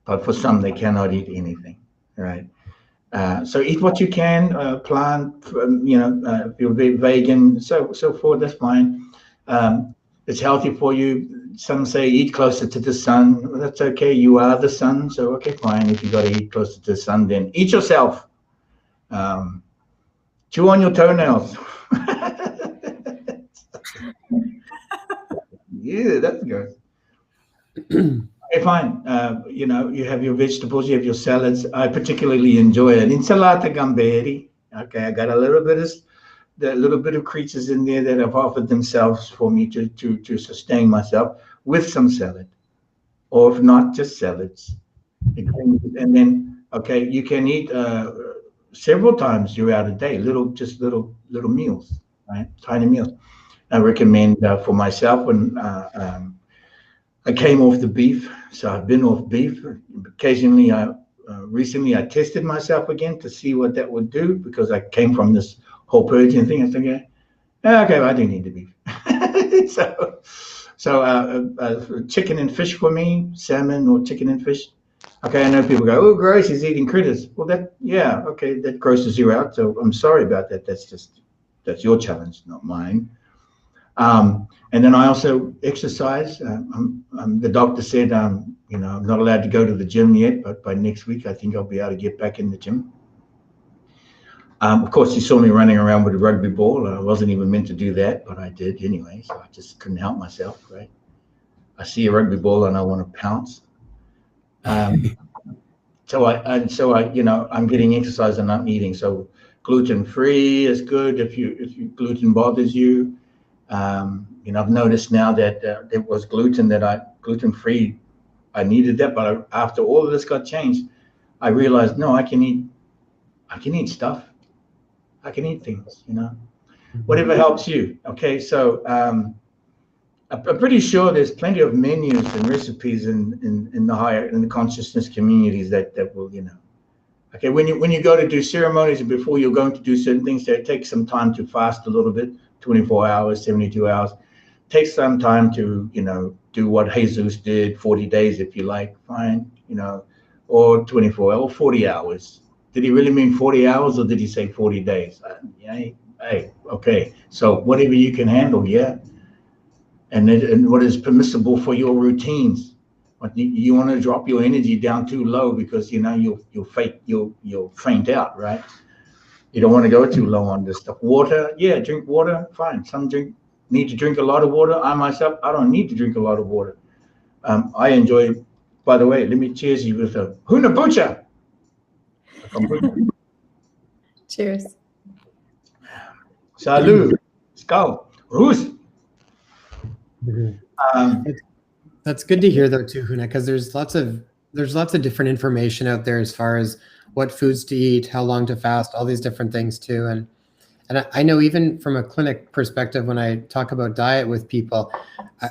S2: But for some, they cannot eat anything, right? So eat what you can, plant, if you're vegan, so forth, that's fine. It's healthy for you. Some say eat closer to the sun. Well, that's okay. You are the sun, so okay, fine. If you got to eat closer to the sun, then eat yourself. Chew on your toenails. Yeah, that's good. Okay, fine. You have your vegetables, you have your salads. I particularly enjoy an insalata gamberi. Okay, I got a little bit of creatures in there that have offered themselves for me to sustain myself with some salad, or if not, just salads. And then, okay, you can eat several times throughout a day, little meals, right? Tiny meals. I recommend for myself when I came off the beef, so I've been off beef. Occasionally, recently I tested myself again to see what that would do, because I came from this whole purging thing. I think, okay, I don't need the beef. so chicken and fish for me, salmon or chicken and fish. Okay, I know people go, oh, gross, he's eating critters. Well, that grosses you out. So I'm sorry about that. That's your challenge, not mine. And then I also exercise. The doctor said, I'm not allowed to go to the gym yet, but by next week, I think I'll be able to get back in the gym. Of course, you saw me running around with a rugby ball. I wasn't even meant to do that, but I did anyway. So I just couldn't help myself, right? I see a rugby ball and I want to pounce. So I'm getting exercise and I'm eating. So gluten-free is good if gluten bothers you. I've noticed now that it was gluten-free. I needed that, but after all of this got changed, I realized, no, I can eat stuff. I can eat things, whatever helps you. Okay. So, I'm pretty sure there's plenty of menus and recipes in the consciousness communities that will, okay. When you go to do ceremonies and before you're going to do certain things, they take some time to fast a little bit, 24 hours, 72 hours. Take some time to, do what Jesus did, 40 days if you like, fine, or 24 or 40 hours. Did he really mean 40 hours or did he say 40 days? Hey, okay. So whatever you can handle, yeah. And what is permissible for your routines. But you want to drop your energy down too low because, you'll faint out, right? You don't want to go too low on this stuff. Water, yeah, drink water, fine. Some need to drink a lot of water. I myself, I don't need to drink a lot of water. I enjoy, by the way, let me cheers you with a Huna Bucha.
S3: Cheers.
S2: Salut. Skål. Rus.
S1: That's good to hear, though, too, Huna, because there's lots of different information out there as far as what foods to eat, how long to fast, all these different things too. And I know even from a clinic perspective, when I talk about diet with people,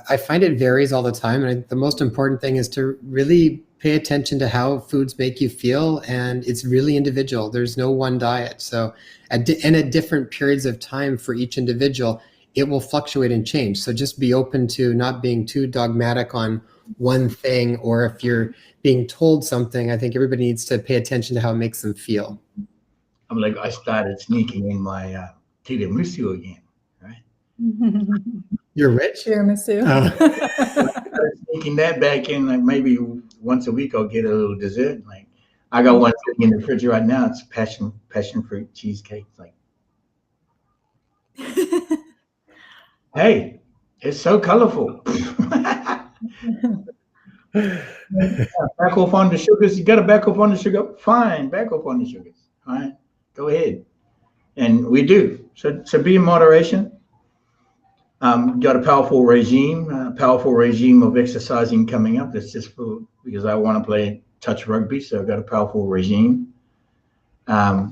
S1: I find it varies all the time. And the most important thing is to really pay attention to how foods make you feel. And it's really individual. There's no one diet. So at different periods of time for each individual, it will fluctuate and change. So just be open to not being too dogmatic on one thing, or if you're being told something, I think everybody needs to pay attention to how it makes them feel.
S2: I started sneaking in my tiramisu again, right?
S1: You're rich?
S3: Tiramisu.
S2: Sneaking that back in, like maybe once a week I'll get a little dessert. Like I got one sitting in the fridge right now. It's passion fruit cheesecake. Like, hey, it's so colorful. Back off on the sugars. You got to back off on the sugar. Fine, back off on the sugars. Fine, go ahead. And we do. So be in moderation. Got a powerful regime of exercising coming up. That's just because I want to play touch rugby. So I've got a powerful regime. Yeah,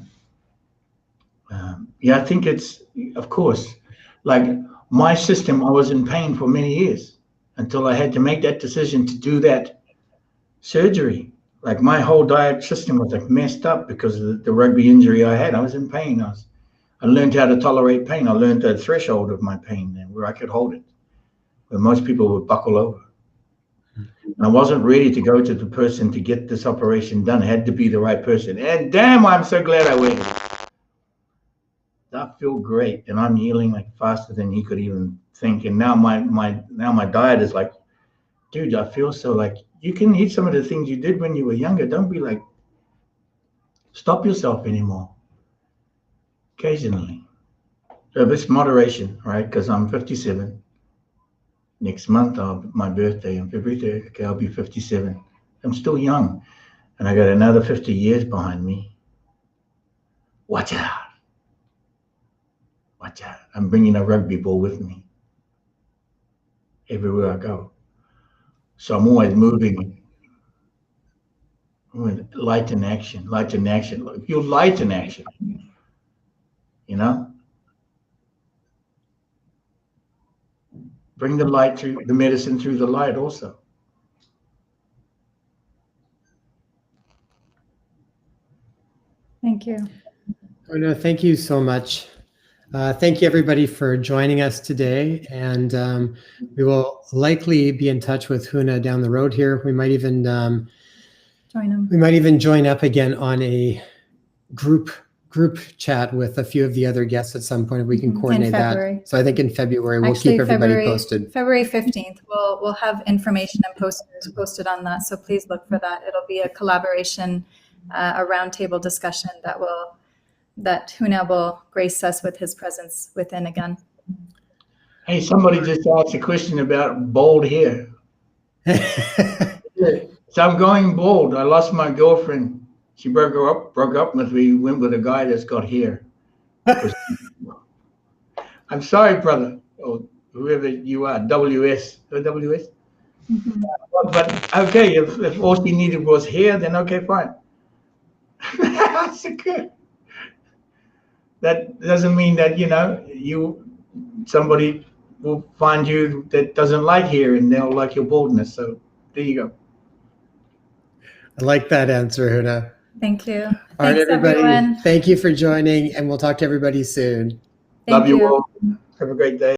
S2: I think it's, of course, like my system, I was in pain for many years until I had to make that decision to do that surgery. Like my whole diet system was like messed up because of the rugby injury I had. I was in pain. I learned how to tolerate pain. I learned the threshold of my pain and where I could hold it, where most people would buckle over. And I wasn't ready to go to the person to get this operation done. It had to be the right person. And damn, I'm so glad I waited. I feel great, and I'm healing like faster than he could even think. And now my diet is like, dude, I feel so like you can eat some of the things you did when you were younger. Don't be like, stop yourself anymore. Occasionally. So this moderation, right? Because I'm 57. Next month, my birthday on February 3rd. Okay, I'll be 57. I'm still young, and I got another 50 years behind me. Watch out. Watch out. I'm bringing a rugby ball with me everywhere I go. So I'm always moving with light in action. If you're light in action, you know, bring the light through the medicine through the light also.
S3: Thank you.
S1: Oh, no, thank you so much. Thank you, everybody, for joining us today. And we will likely be in touch with Huna down the road here. We might even
S3: Join them.
S1: We might even join up again on a group chat with a few of the other guests at some point if we can coordinate that. So I think in February we'll keep everybody posted.
S3: February 15th, we'll have information and posters posted on that. So please look for that. It'll be a collaboration, a roundtable discussion that Huna will grace us with his presence within again.
S2: Hey, somebody just asked a question about bald hair. So I'm going bald. I lost my girlfriend. She broke up with me, went with a guy that's got hair. I'm sorry, brother, or whoever you are, WS. Mm-hmm. But okay, if all she needed was hair, then okay, fine. That's good. That doesn't mean that, somebody will find you that doesn't like hair and they'll like your baldness. So there you go.
S1: I like that answer, Huna.
S3: Thank you.
S1: All right, everybody. Everyone. Thank you for joining, and we'll talk to everybody soon.
S2: Love you all. Have a great day.